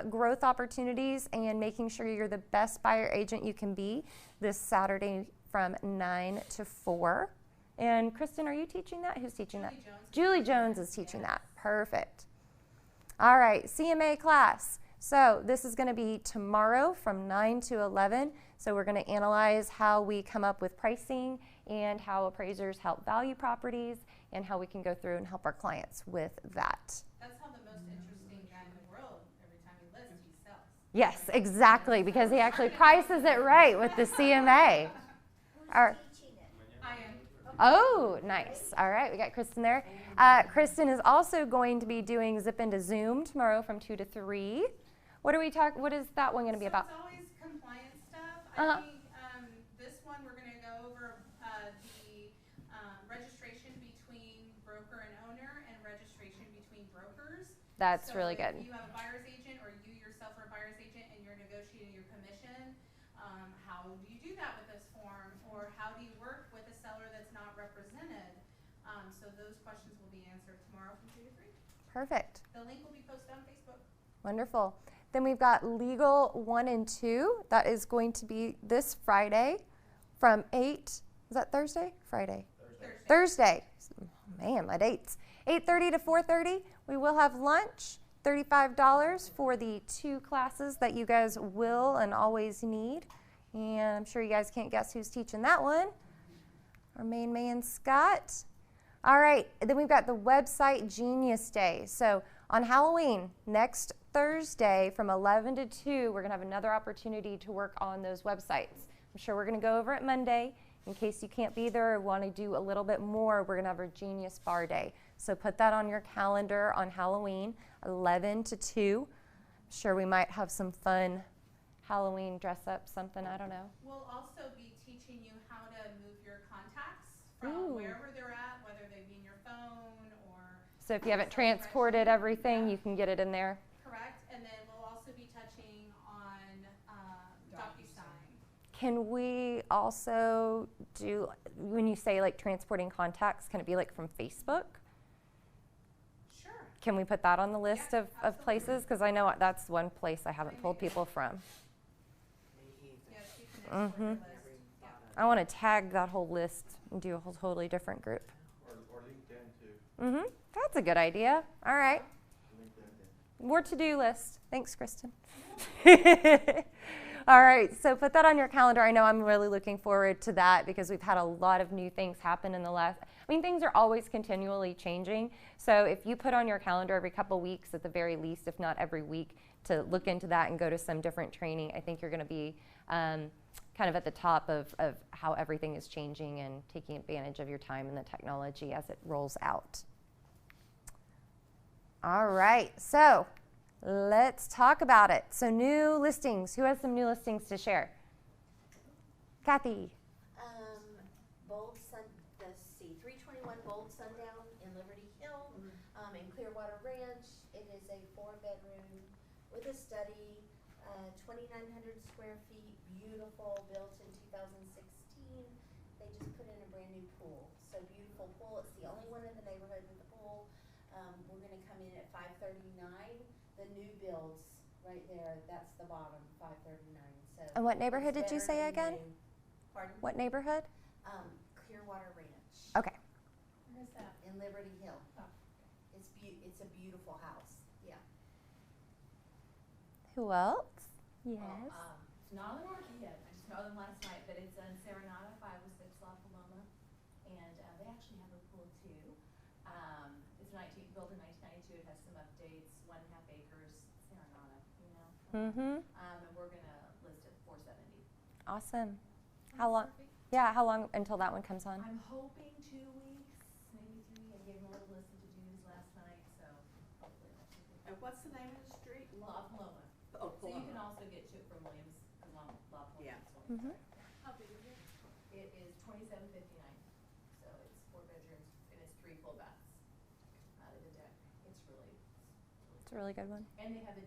growth opportunities and making sure you're the best buyer agent you can be this Saturday from 9 to 4. And Kristen, are you teaching that? Who's teaching that? Julie Jones is teaching that. Perfect. All right, CMA class. So this is going to be tomorrow from 9 to 11. So we're going to analyze how we come up with pricing and how appraisers help value properties and how we can go through and help our clients with that. That's how the most interesting guy in the world, every time he lists, he sells. Yes, exactly, because he actually prices it right with the CMA. Teaching it? I am. Oh, nice. All right, we got Kristen there. Kristen is also going to be doing Zip into Zoom tomorrow from 2 to 3. What is that one going to be about? It's always compliance stuff. Uh-huh. I think this one we're going to go over the registration between broker and owner and registration between brokers. That's really good. If you have a buyer's agent or you yourself are a buyer's agent and you're negotiating your commission, how do you do that with this form? Or how do you work with a seller that's not represented? So those questions will be answered tomorrow from 2 to 3. Perfect. The link will be posted on Facebook. Wonderful. Then we've got Legal 1 and 2. That is going to be this Friday from 8. Is that Thursday? Friday. Thursday. Oh, man, my dates. 8:30 to 4:30. We will have lunch. $35 for the 2 classes that you guys will and always need. And I'm sure you guys can't guess who's teaching that one. Our main man, Scott. All right, then we've got the Website Genius Day. So on Halloween, next Thursday from 11 to 2, we're going to have another opportunity to work on those websites. I'm sure we're going to go over it Monday. In case you can't be there or want to do a little bit more, we're going to have our Genius Bar Day. So put that on your calendar on Halloween, 11 to 2. I'm sure we might have some fun Halloween dress up something, I don't know. We'll also be teaching you how to move your contacts from Ooh. wherever they're at, whether they be in your phone or. So if you haven't transported everything, you can get it in there. Correct, and then we'll also be touching on DocuSign. Can we also do, when you say like transporting contacts, can it be like from Facebook? Sure. Can we put that on the list of places? Because I know that's one place I haven't pulled people from. Yes, you can export your list. I want to tag that whole list and do a whole totally different group. Or LinkedIn too. That's a good idea. All right. More to-do list. Thanks, Kristen. All right, so put that on your calendar. I know I'm really looking forward to that because we've had a lot of new things happen in the last, things are always continually changing. So if you put on your calendar every couple weeks at the very least, if not every week, to look into that and go to some different training, I think you're going to be kind of at the top of how everything is changing and taking advantage of your time and the technology as it rolls out. All right, so let's talk about it. So new listings. Who has some new listings to share? Kathy. Let's see, 321 Bold Sundown in Liberty Hill, in Clearwater Ranch. It is a 4-bedroom with a study, 2,900 square feet, beautiful, built in 2016. They just put in a brand new pool. So beautiful pool. It's the only one in the neighborhood with a pool. We're going to come in at $539. The new builds right there, that's the bottom, $539. So. And what neighborhood did you say again? Pardon? What neighborhood? Clearwater Ranch. Okay. Where's that? In Liberty Hill. Oh. It's a beautiful house. Yeah. Who else? Yes. Well, it's not on the market yet. I just know them last night, but it's in Serenata, 506 La Paloma, and they actually have a pool too. It's built in 1992. It has some updates. 1.5 acres, Serenata. And we're gonna list it for $470. Awesome. How long? Yeah. How long until that one comes on? I'm hoping 2 weeks, maybe 3. I gave them a little list of to-dos last night, so hopefully that's okay. And what's the name of the street? La Paloma. Oh, So you Paloma. can also get to it from Williams, La Paloma. Yeah. How big is it? It is 2759. So it's 4 bedrooms and it's 3 full baths. The deck. It's really. It's a really good one. And they have a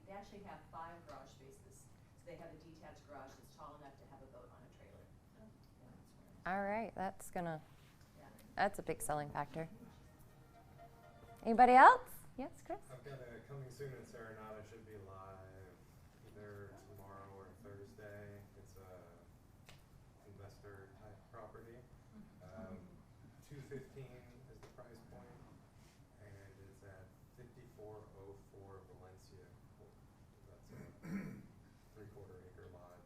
they actually have 5 garage spaces. So they have a detached garage that's tall enough to have a boat on a trailer. All right, that's a big selling factor. Anybody else? Yes, Chris? I've got a coming soon in Serenata, should be live either tomorrow or Thursday. It's a investor type property. 215 is the price point, and it's at 5404 Valencia. That's a 3/4 acre lot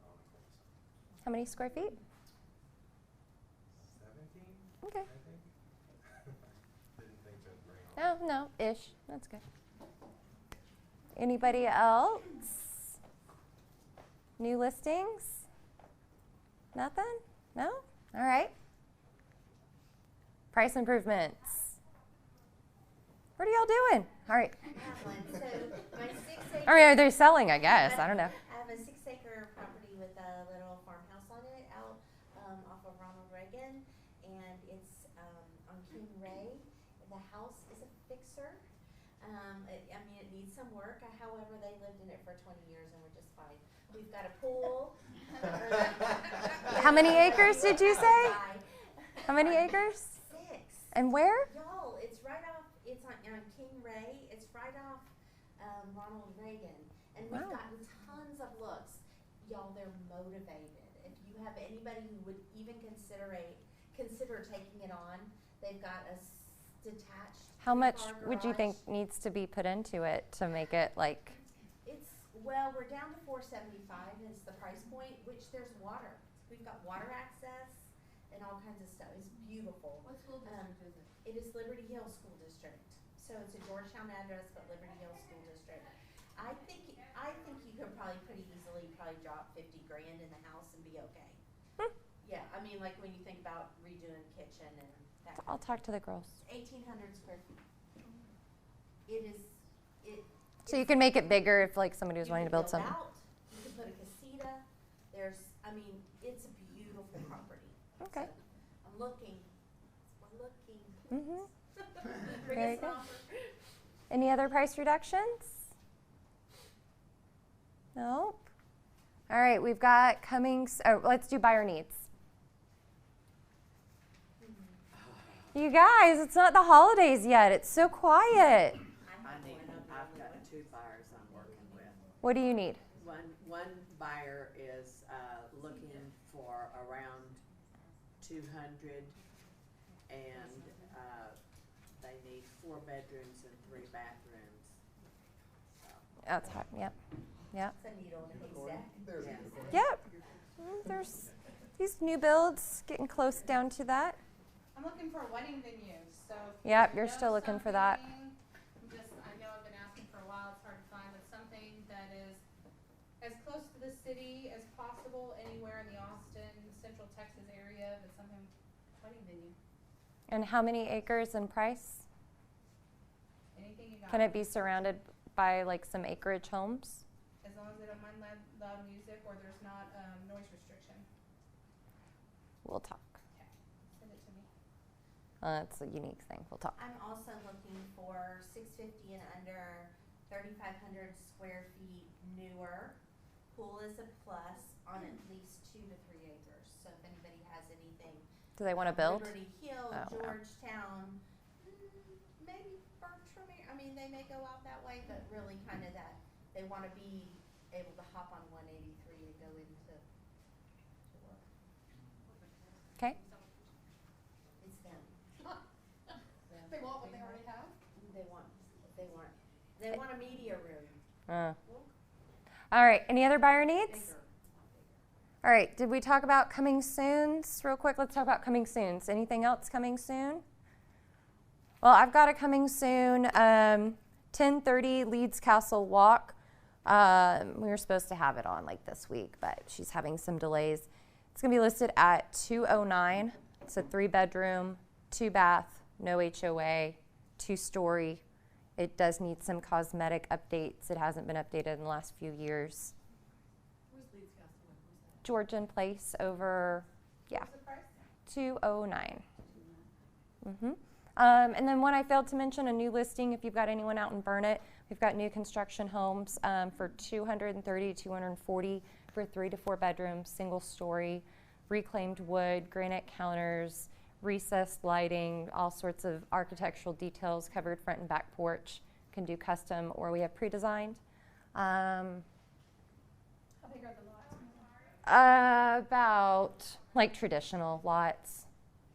on a cliff. How many square feet? 17. Okay. I think. Didn't think to bring all. No, ish. That's good. Anybody else? New listings? Nothing? No? All right. Price improvements. What are y'all doing? All right. I have one. So my 6-acre. All right, they're selling, I guess. I don't know. I have a 6-acre property with a little farmhouse on it out off of Ronald Reagan, and it's on King Ray. The house is a fixer. It needs some work. However, they lived in it for 20 years and we're just fine. We've got a pool. How many acres did you say? 5. How many acres? 6. And where? Y'all, it's right off. It's on King Ray. It's right off Ronald Reagan, and we've gotten tons of looks. Y'all, they're motivated. If you have anybody who would even consider taking it on, they've got a detached. How much car would you think garage. needs to be put into it to make it like? We're down to $475 is the price point, which there's water. We've got water access and all kinds of stuff. It's beautiful. What school district is it? It is Liberty Hill School District. So it's a Georgetown address, but Liberty Hill School District. I think you could probably pretty easily drop $50 grand in the house and be okay. Yeah, like when you think about redoing kitchen and that. I'll talk to the girls. 1,800 square feet. So you can make it bigger if like somebody was You wanting to can build something. out, you can put a casita, it's a beautiful property. Okay. So, I'm looking, we're looking. Mhm. Bring Very us an good. offer. Any other price reductions? Nope. All right, we've got let's do buyer needs. You guys, it's not the holidays yet. It's so quiet. I've got 2 buyers I'm working with. What do you need? One buyer is looking for around 200, and they need 4 bedrooms and 3 bathrooms. So. That's hard. Yep. Yep. It's a needle in a haystack. Yep. There's these new builds getting close down to that. I'm looking for a wedding venue, so. Yep, you're still looking for that. I know I've been asking for a while, it's hard to find, but something that is as close to the city as possible, anywhere in the Austin, Central Texas area, but something, wedding venue. And how many acres and price? Anything you got. Can it be surrounded by like some acreage homes? As long as they don't mind loud music or there's not noise restriction. We'll talk. Send it to me. That's a unique thing. We'll talk. I'm also looking for 650 and under, 3,500 square feet newer. Pool is a plus on at least 2 to 3 acres. So if anybody has anything. Do they want to build? Liberty Hill, Oh, wow. Georgetown, maybe Bertram. I mean, they may go out that way, but really kind of that they want to be able to hop on 183 and go into work. Okay. It's them. They want what they already have? They want a media room. All right. Any other buyer needs? All right. Did we talk about coming soons? Real quick, let's talk about coming soons. Anything else coming soon? Well, I've got a coming soon. 10:30 Leeds Castle Walk. We were supposed to have it on like this week, but she's having some delays. It's going to be listed at 209. It's a 3-bedroom, 2-bath, no HOA, 2-story. It does need some cosmetic updates. It hasn't been updated in the last few years. Where's Leeds Castle? Where's that? Georgian Place over, yeah, What's the price? 209. And then one I failed to mention, a new listing, if you've got anyone out in Burnett, we've got new construction homes for 230, 240 for 3 to 4 bedrooms, single story, reclaimed wood, granite counters, recessed lighting, all sorts of architectural details, covered front and back porch. Can do custom or we have pre-designed. How big are the lots? About like traditional lots.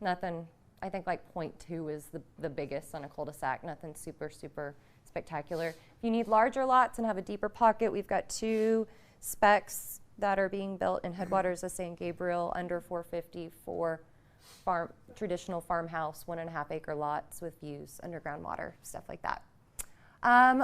Nothing, I think like 0.2 is the biggest on a cul-de-sac. Nothing super, super spectacular. If you need larger lots and have a deeper pocket, we've got 2 specs that are being built in Headwaters of St. Gabriel under 450 for traditional farmhouse, 1.5 acre lots with views, underground water, stuff like that.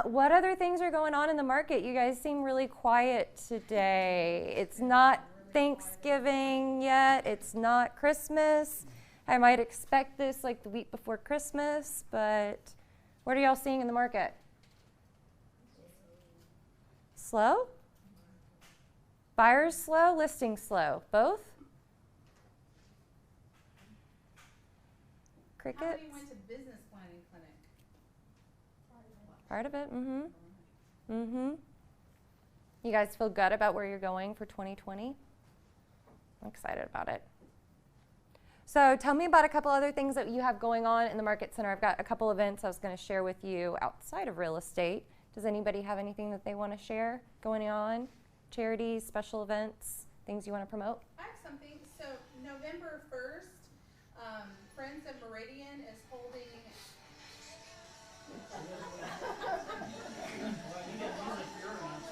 What other things are going on in the market? You guys seem really quiet today. It's not Thanksgiving yet. It's not Christmas. I might expect this like the week before Christmas, but what are y'all seeing in the market? Slow? Buyers slow, listings slow? Both? Crickets? How many went to business planning clinic? Part of it, You guys feel good about where you're going for 2020? I'm excited about it. So tell me about a couple other things that you have going on in the Market Center. I've got a couple events I was going to share with you outside of real estate. Does anybody have anything that they want to share going on? Charities, special events, things you want to promote? I have something. So November 1st, Friends of Meridian is holding.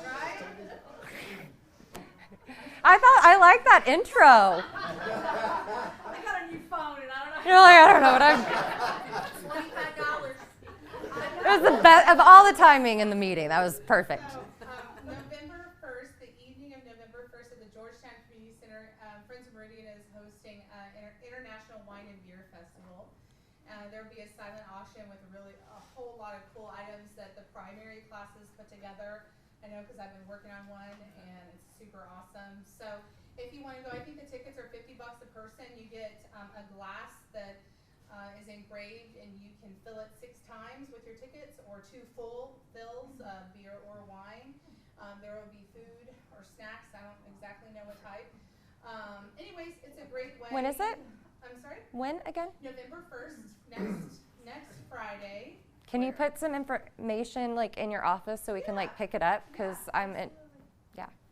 Right? I like that intro. I got a new phone and I don't know. You're like, I don't know what I'm. $25. It was the best of all the timing in the meeting. That was perfect. So, November 1st, the evening of November 1st at the Georgetown Community Center, Friends of Meridian is hosting an International Wine and Beer Festival. there will be a silent auction with a whole lot of cool items that the primary classes put together. I know because I've been working on one, and it's super awesome. So if you want to go, I think the tickets are $50 a person. You get a glass that is engraved, and you can fill it 6 times with your tickets, or 2 full fills, beer or wine. There will be food or snacks. I don't exactly know what type. Anyways, it's a great way. When is it? I'm sorry? When again? November 1st, next Friday. Can you put some information like in your office so we can like pick it up? Because I'm in,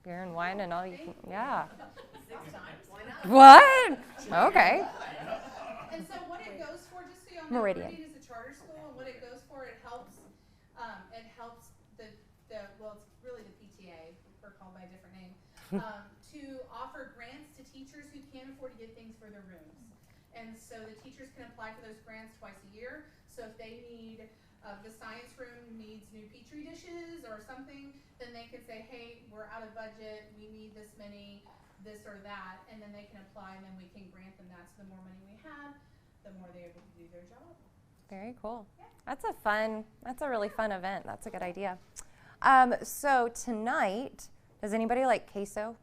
beer and wine and all you can, 6 times, why not? What? Okay. And so what it goes for, just so y'all know, Meridian. Meridian is a charter school, and what it goes for, it helps the well, it's really the PTA, we're called by a different name, to offer grants to teachers who can't afford to get things for their rooms. And so the teachers can apply for those grants twice a year. So if they need, the science room needs new Petri dishes or something, then they can say, hey, we're out of budget, we need this many, this or that, and then they can apply, and then we can grant them that. So the more money we have, the more they're able to do their job. Very cool. Yeah. That's a really fun event. That's a good idea. So tonight, does anybody like queso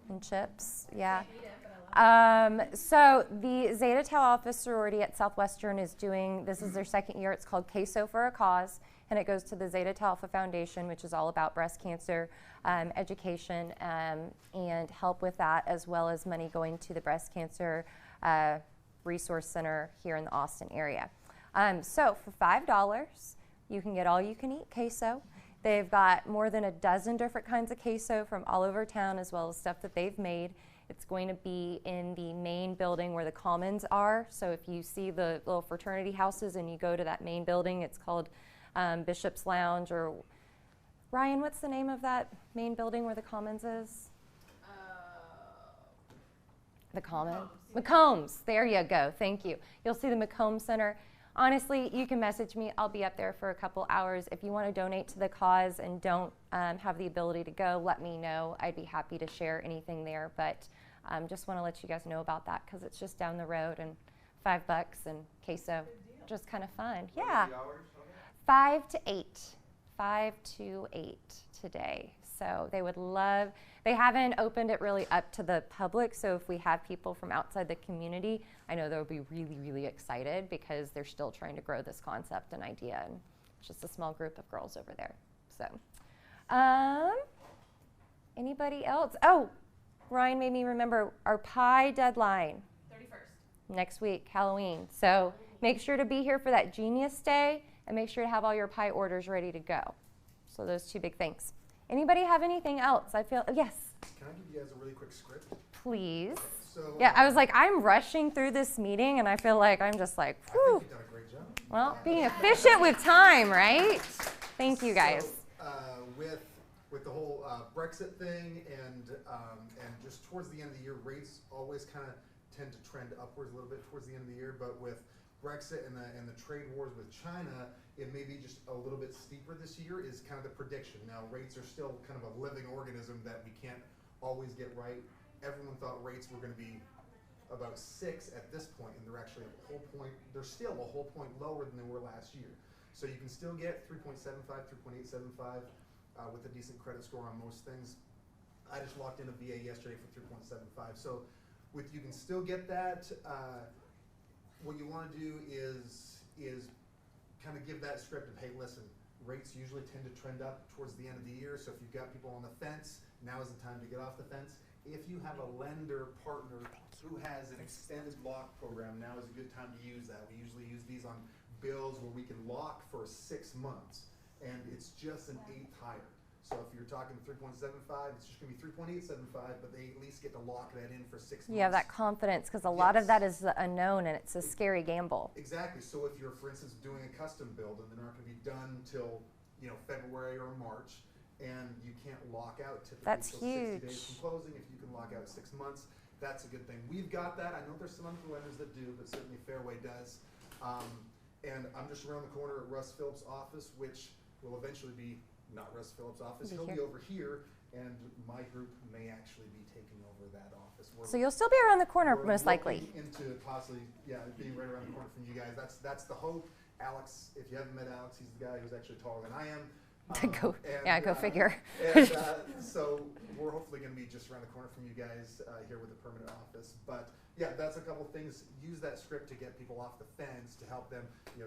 and chips? Yeah. So the Zeta Tau Alpha sorority at Southwestern is doing, this is their 2nd year, it's called Queso for a Cause, and it goes to the Zeta Tau Alpha Foundation, which is all about breast cancer education and help with that, as well as money going to the Breast Cancer Resource Center here in the Austin area. So for $5, you can get all you can eat queso. They've got more than a dozen different kinds of queso from all over town, as well as stuff that they've made. It's going to be in the main building where the commons are. So if you see the little fraternity houses and you go to that main building, it's called Bishop's Lounge, or Ryan, what's the name of that main building where the commons is? The common? McCombs. There you go. Thank you. You'll see the McCombs Center. Honestly, you can message me. I'll be up there for a couple hours. If you want to donate to the cause and don't have the ability to go, let me know. I'd be happy to share anything there. But just want to let you guys know about that because it's just down the road, and $5 and queso. Just kind of fun. Yeah. 5 to 8. 5 to 8 today. So they would love, they haven't opened it really up to the public, so if we have people from outside the community, I know they'll be really, really excited because they're still trying to grow this concept and idea, and it's just a small group of girls over there. So, anybody else? Oh, Ryan made me remember our pie deadline. 31st. Next week, Halloween. So make sure to be here for that Genius Day, and make sure to have all your pie orders ready to go. So those 2 big things. Anybody have anything else? I feel, yes. Can I give you guys a really quick script? Please. So, yeah, I was like, I'm rushing through this meeting, and I feel like I'm just like, whew. I think you've done a great job. Well, being efficient with time, right? Thank you, guys. So, with the whole Brexit thing and just towards the end of the year, rates always kind of tend to trend upwards a little bit towards the end of the year, but with Brexit and the trade wars with China, it may be just a little bit steeper this year is kind of the prediction. Now, rates are still kind of a living organism that we can't always get right. Everyone thought rates were going to be about 6 at this point, and they're actually they're still a whole point lower than they were last year. So you can still get 3.75, 3.875 with a decent credit score on most things. I just locked in a VA yesterday for 3.75. So you can still get that. What you want to do is kind of give that script of, hey, listen, rates usually tend to trend up towards the end of the year, so if you've got people on the fence, now is the time to get off the fence. If you have a lender partner who has an extended lock program, now is a good time to use that. We usually use these on bills where we can lock for 6 months, and it's just an 1/8 higher. So if you're talking 3.75, it's just going to be 3.875, but they at least get to lock that in for 6 months. You have that confidence because a lot of that is the unknown, and it's a scary gamble. Exactly. So if you're, for instance, doing a custom build and they're not going to be done till February or March, and you can't lock out typically until 60 days from closing, if you can lock out 6 months, that's a good thing. We've got that. I know there's some other lenders that do, but certainly Fairway does. And I'm just around the corner at Russ Phillips' office, which will eventually be not Russ Phillips' office. He'll be over here, and my group may actually be taking over that office. So you'll still be around the corner, we're most likely. looking into possibly, being right around the corner from you guys. That's the hope. Alex, if you haven't met Alex, he's the guy who's actually taller than I am. Go figure. And so we're hopefully going to be just around the corner from you guys here with a permanent office. But yeah, that's a couple things. Use that script to get people off the fence to help them,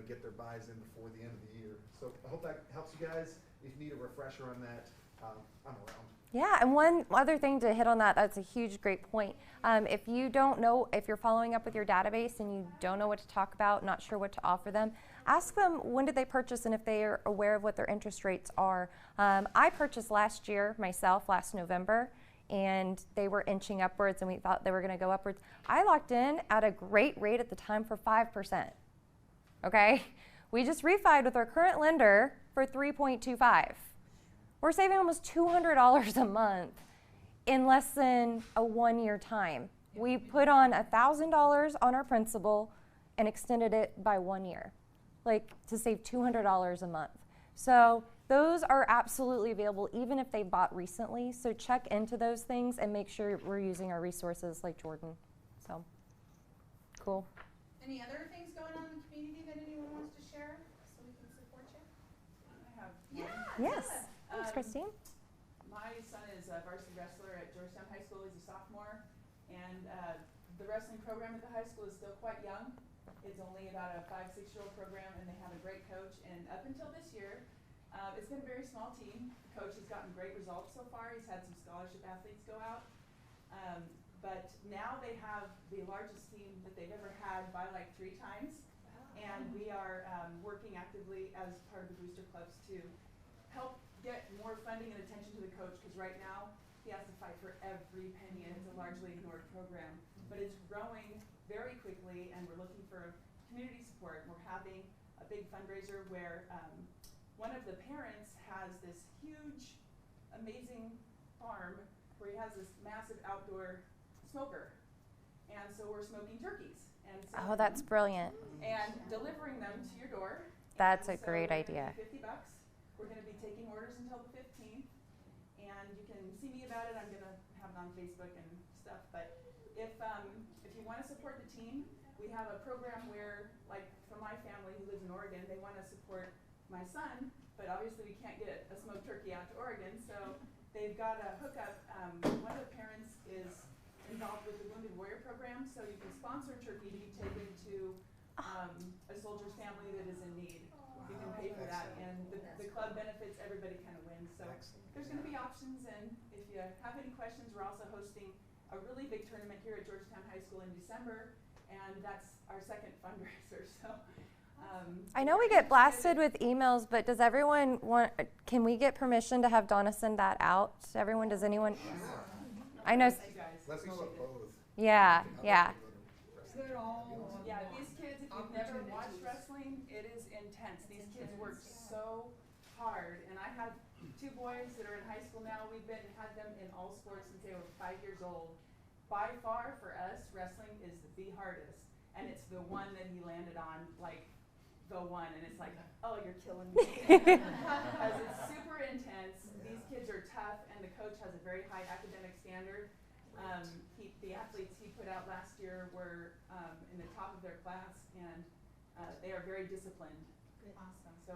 get their buys in before the end of the year. So I hope that helps you guys. If you need a refresher on that, I'm around. Yeah, and one other thing to hit on that's a huge, great point. If you don't know, if you're following up with your database and you don't know what to talk about, not sure what to offer them, ask them when did they purchase and if they are aware of what their interest rates are. I purchased last year myself, last November, and they were inching upwards and we thought they were going to go upwards. I locked in at a great rate at the time for 5%. Okay? We just refied with our current lender for 3.25. We're saving almost $200 a month in less than a 1 year time. We put on $1,000 on our principal and extended it by 1 year, to save $200 a month. So those are absolutely available even if they bought recently. So check into those things and make sure we're using our resources like Jordan. So, cool. Any other things going on in the community that anyone wants to share so we can support you? I have. Yes. Thanks, Christine. My son is a varsity wrestler at Georgetown High School. He's a sophomore, and the wrestling program at the high school is still quite young. It's only about a 5-6-year-old program, and they have a great coach. And up until this year, it's been a very small team. The coach has gotten great results so far. He's had some scholarship athletes go out. But now they have the largest team that they've ever had by 3 times. And we are working actively as part of the booster clubs to help get more funding and attention to the coach, because right now he has to fight for every penny and it's a largely ignored program. But it's growing very quickly and we're looking for community support. We're having a big fundraiser where one of the parents has this huge, amazing farm where he has this massive outdoor smoker. And so we're smoking turkeys. And That's brilliant. And delivering them to your door. That's a great idea. $50. We're going to be taking orders until the 15th, and you can see me about it. I'm going to have it on Facebook and stuff. But if you want to support the team, we have a program where, for my family who lives in Oregon, they want to support my son, but obviously we can't get a smoked turkey out to Oregon, so they've got a hookup. One of the parents is involved with the Wounded Warrior program, so you can sponsor a turkey to be taken to a soldier's family that is in need. You can pay for that, and the club benefits, everybody kind of wins. So there's going to be options, and if you have any questions, we're also hosting a really big tournament here at Georgetown High School in December, and that's our second fundraiser. So I know we get blasted with emails, but does everyone can we get permission to have Donna send that out to everyone? Does anyone? I know. Let's know about both. Yeah. Yeah, these kids, if you've never watched wrestling, it is intense. These kids work so hard, and I have 2 boys that are in high school now. We've had them in all sports since they were 5 years old. By far, for us, wrestling is the hardest, and it's the one that he landed on, the one, and it's oh, you're killing me. Because it's super intense. These kids are tough, and the coach has a very high academic standard. The athletes he put out last year were in the top of their class, and they are very disciplined. Awesome. So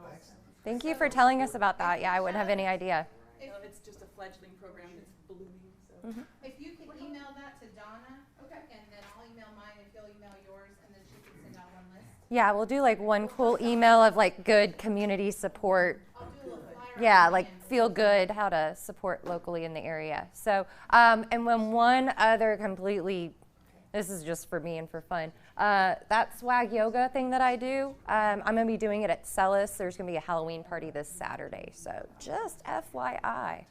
Thank you for telling us about that. Yeah, I wouldn't have any idea. It's just a fledgling program that's blooming. So if you can email that to Donna, and then I'll email mine if you'll email yours, and then she can send out one list. Yeah, we'll do one cool email of good community support. I'll do a little flyer. Yeah, feel good how to support locally in the area. So, and when one other completely, this is just for me and for fun, that swag yoga thing that I do, I'm going to be doing it at Celis. There's going to be a Halloween party this Saturday. So just FYI.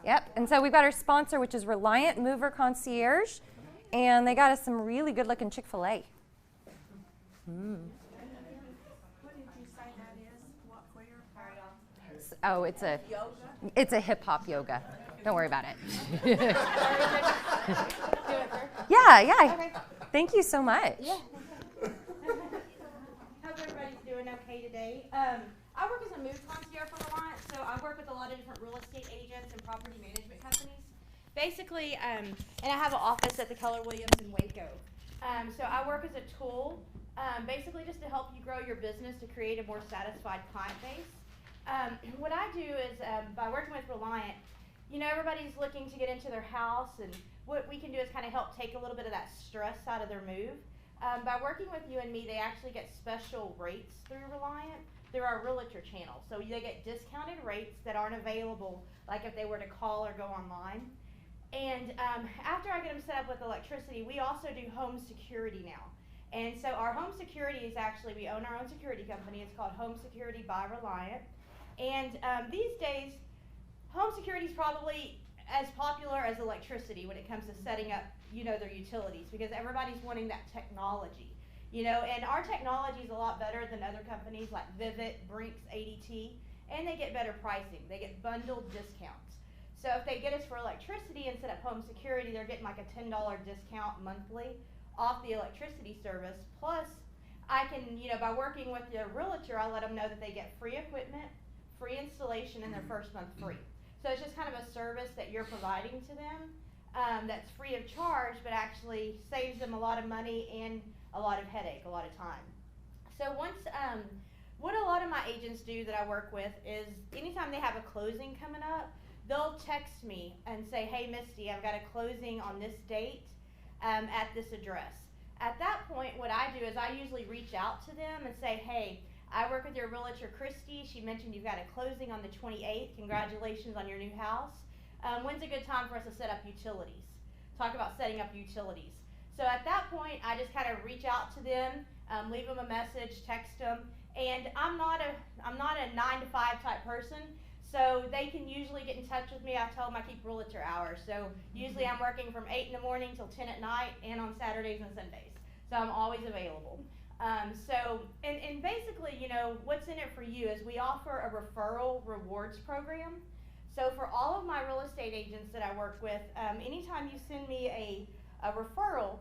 Yep, and so we've got our sponsor, which is Reliant Mover Concierge, and they got us some really good looking Chick-fil-A. What did you say that is? What, where? Oh, it's a hip hop yoga. Don't worry about it. Yeah. Okay. Thank you so much. Yeah. How's everybody doing? doing okay today. I work as a mood concierge for Reliant, so I work with a lot of different real estate agents and property management companies. Basically, and I have an office at the Keller Williams in Waco. So I work as a tool, basically just to help you grow your business to create a more satisfied client base. What I do is, by working with Reliant, you know, everybody's looking to get into their house, and what we can do is kind of help take a little bit of that stress out of their move. By working with you and me, they actually get special rates through Reliant through our realtor channel. So they get discounted rates that aren't available, like if they were to call or go online. And after I get them set up with electricity, we also do home security now. And so our home security is actually, we own our own security company. It's called Home Security by Reliant. And these days, home security is probably as popular as electricity when it comes to setting up, you know, their utilities, because everybody's wanting that technology, you know, and our technology is a lot better than other companies like Vivint, Brinks, ADT, and they get better pricing. They get bundled discounts. So if they get us for electricity and set up home security, they're getting like a $10 discount monthly off the electricity service. Plus, I can, you know, by working with the realtor, I let them know that they get free equipment, free installation, and their first month free. So it's just kind of a service that you're providing to them that's free of charge, but actually saves them a lot of money and a lot of headache, a lot of time. So once, what a lot of my agents do that I work with is anytime they have a closing coming up, they'll text me and say, hey Misty, I've got a closing on this date at this address. At that point, what I do is I usually reach out to them and say, hey, I work with your realtor, Christy. She mentioned you've got a closing on the 28th. Congratulations on your new house. When's a good time for us to set up utilities? Talk about setting up utilities. So at that point, I just kind of reach out to them, leave them a message, text them, and I'm not a 9 to 5 type person, so they can usually get in touch with me. I tell them I keep realtor hours, so usually I'm working from 8 in the morning till 10 at night, and on Saturdays and Sundays, so I'm always available. And basically, you know, what's in it for you is we offer a referral rewards program. So for all of my real estate agents that I work with, anytime you send me a referral,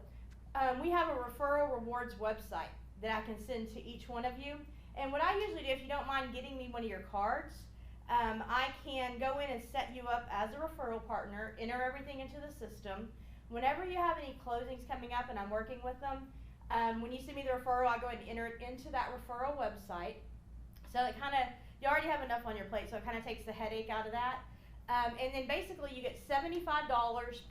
we have a referral rewards website that I can send to each one of you. And what I usually do, if you don't mind getting me one of your cards, I can go in and set you up as a referral partner, enter everything into the system. Whenever you have any closings coming up and I'm working with them, when you send me the referral, I go ahead and enter it into that referral website. So it kind of, you already have enough on your plate, so it kind of takes the headache out of that. And then basically you get $75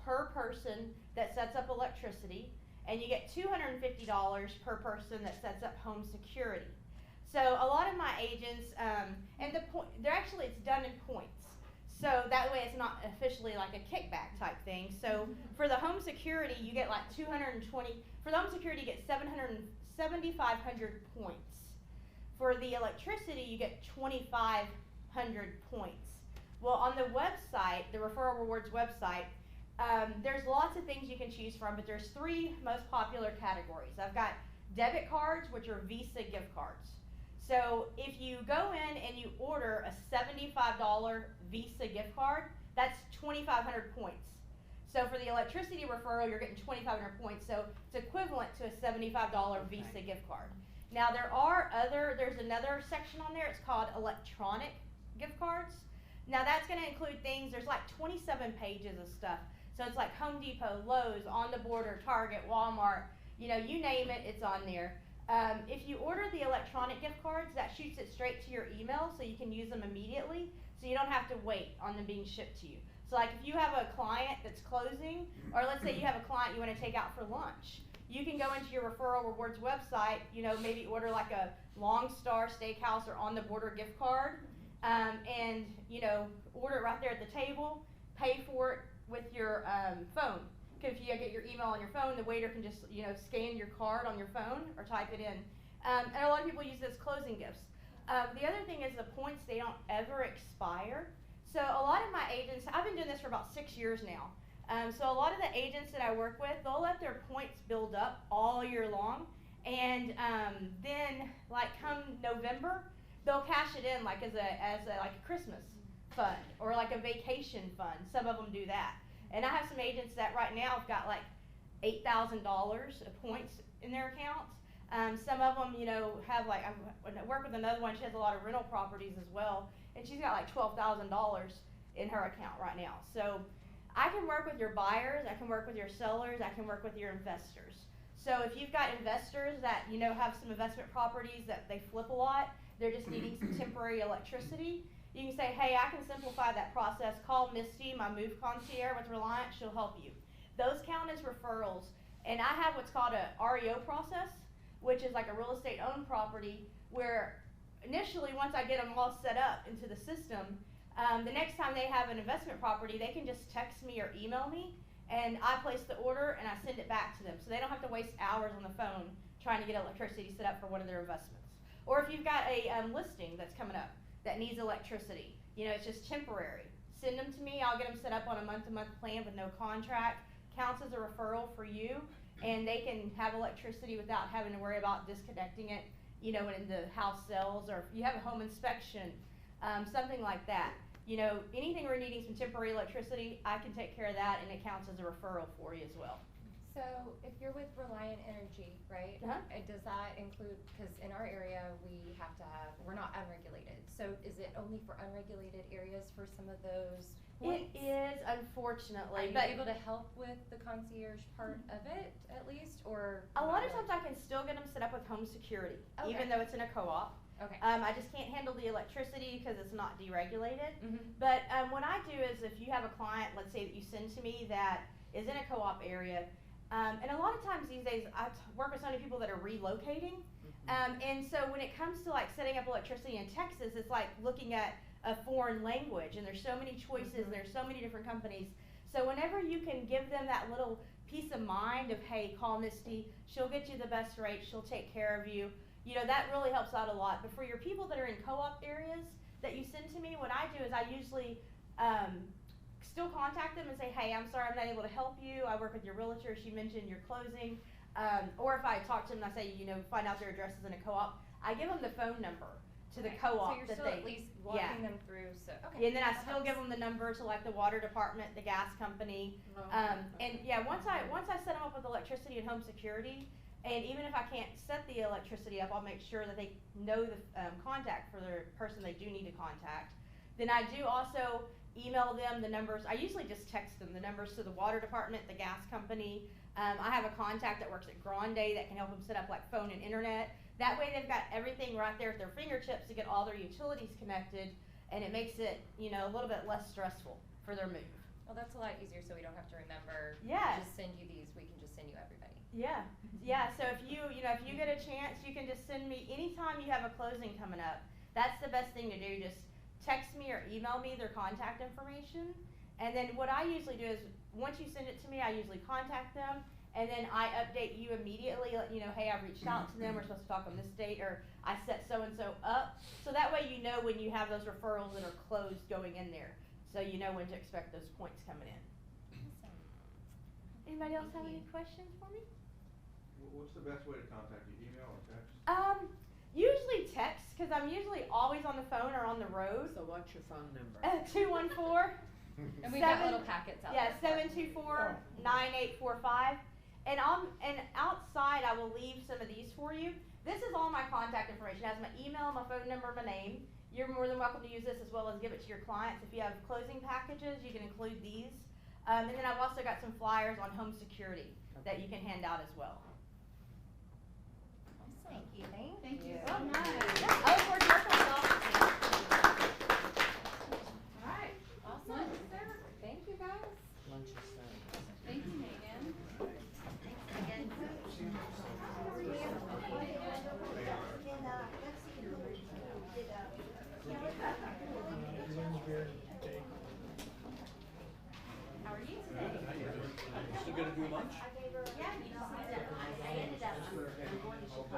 per person that sets up electricity, and you get $250 per person that sets up home security. So a lot of my agents, and they're actually, it's done in points. So that way it's not officially like a kickback type thing. So for the home security, you get like 220, for the home security you get 7,500 points. For the electricity, you get 2,500 points. Well, on the website, the Referral Rewards website, there's lots of things you can choose from, but there's 3 most popular categories. I've got debit cards, which are Visa gift cards. So if you go in and you order a $75 Visa gift card, that's 2,500 points. So for the electricity referral, you're getting 2,500 points. So it's equivalent to a $75 Visa gift card. Now there's another section on there. It's called electronic gift cards. Now that's going to include things, there's like 27 pages of stuff. So it's like Home Depot, Lowe's, On the Border, Target, Walmart, you know, you name it, it's on there. If you order the electronic gift cards, that shoots it straight to your email so you can use them immediately, so you don't have to wait on them being shipped to you. So like if you have a client that's closing, or let's say you have a client you want to take out for lunch, you can go into your Referral Rewards website, you know, maybe order like a Long Star Steakhouse or On the Border gift card, and, you know, order it right there at the table, pay for it with your phone. Because if you get your email on your phone, the waiter can just, you know, scan your card on your phone or type it in. And a lot of people use this closing gifts. The other thing is the points, they don't ever expire. So a lot of my agents, I've been doing this for about 6 years now. So a lot of the agents that I work with, they'll let their points build up all year long. And then, like, come November, they'll cash it in like as a Christmas fund or like a vacation fund. Some of them do that. And I have some agents that right now have got like $8,000 of points in their accounts. Some of them, you know, have like, I work with another one, she has a lot of rental properties as well, and she's got like $12,000 in her account right now. So I can work with your buyers, I can work with your sellers, I can work with your investors. So if you've got investors that, you know, have some investment properties that they flip a lot, they're just needing some temporary electricity, you can say, hey, I can simplify that process. Call Misty, my move concierge with Reliant, she'll help you. Those count as referrals. And I have what's called a REO process, which is like a real estate owned property, where initially once I get them all set up into the system, the next time they have an investment property, they can just text me or email me, and I place the order and I send it back to them. So they don't have to waste hours on the phone trying to get electricity set up for one of their investments. Or if you've got a listing that's coming up that needs electricity, you know, it's just temporary. Send them to me, I'll get them set up on a month-to-month plan with no contract, counts as a referral for you, and they can have electricity without having to worry about disconnecting it, you know, when the house sells, or if you have a home inspection, something like that. You know, anything we're needing some temporary electricity, I can take care of that, and it counts as a referral for you as well. So if you're with Reliant Energy, right? Does that include, because in our area we have to have, we're not unregulated. So is it only for unregulated areas for some of those points? It is, unfortunately. Are you able to help with the concierge part of it at least, or? A lot of times I can still get them set up with home security, even though it's in a co-op. Okay. I just can't handle the electricity because it's not deregulated. But what I do is, if you have a client, let's say that you send to me that is in a co-op area, and a lot of times these days I work with so many people that are relocating, and so when it comes to like setting up electricity in Texas, it's like looking at a foreign language, and there's so many choices, and there's so many different companies. So whenever you can give them that little peace of mind of, hey, call Misty, she'll get you the best rate, she'll take care of you, you know, that really helps out a lot. But for your people that are in co-op areas that you send to me, what I do is I usually still contact them and say, hey, I'm sorry I'm not able to help you. I work with your realtor, she mentioned you're closing. Or if I talk to them and I say, you know, find out their addresses in a co-op, I give them the phone number to the co-op. So you're still at least walking them through, so, okay. Yeah, and then I still give them the number to like the water department, the gas company. And yeah, once I set them up with electricity and home security, and even if I can't set the electricity up, I'll make sure that they know the contact for the person they do need to contact. Then I do also email them the numbers. I usually just text them the numbers to the water department, the gas company. I have a contact that works at Grande that can help them set up like phone and internet. That way they've got everything right there at their fingertips to get all their utilities connected, and it makes it, you know, a little bit less stressful for their move. Well, that's a lot easier, so we don't have to remember. Yes. Just send you these, we can just send you everybody. Yeah, yeah, so if you get a chance, you can just send me, anytime you have a closing coming up, that's the best thing to do. Just text me or email me their contact information, and then what I usually do is, once you send it to me, I usually contact them, and then I update you immediately, let you know, hey, I've reached out to them, we're supposed to talk on this date, or I set so-and-so up, so that way you know when you have those referrals that are closed going in there, so you know when to expect those points coming in. Awesome. Anybody else have any questions for me? What's the best way to contact you, email or text? Usually text, because I'm usually always on the phone or on the road. So what's your phone number? 214. And we've got little packets out there. 724-9845. And outside I will leave some of these for you. This is all my contact information. It has my email, my phone number, my name. You're more than welcome to use this as well as give it to your clients. If you have closing packages, you can include these. And then I've also got some flyers on home security that you can hand out as well. Thank you. Thank you so much. Yeah, I look forward to working with y'all. All right. Awesome. Thank you, guys. Lunch is served. Thank you, Megan. How are you today? Still gonna do lunch? Yeah, you know, I ended up going to Chicago.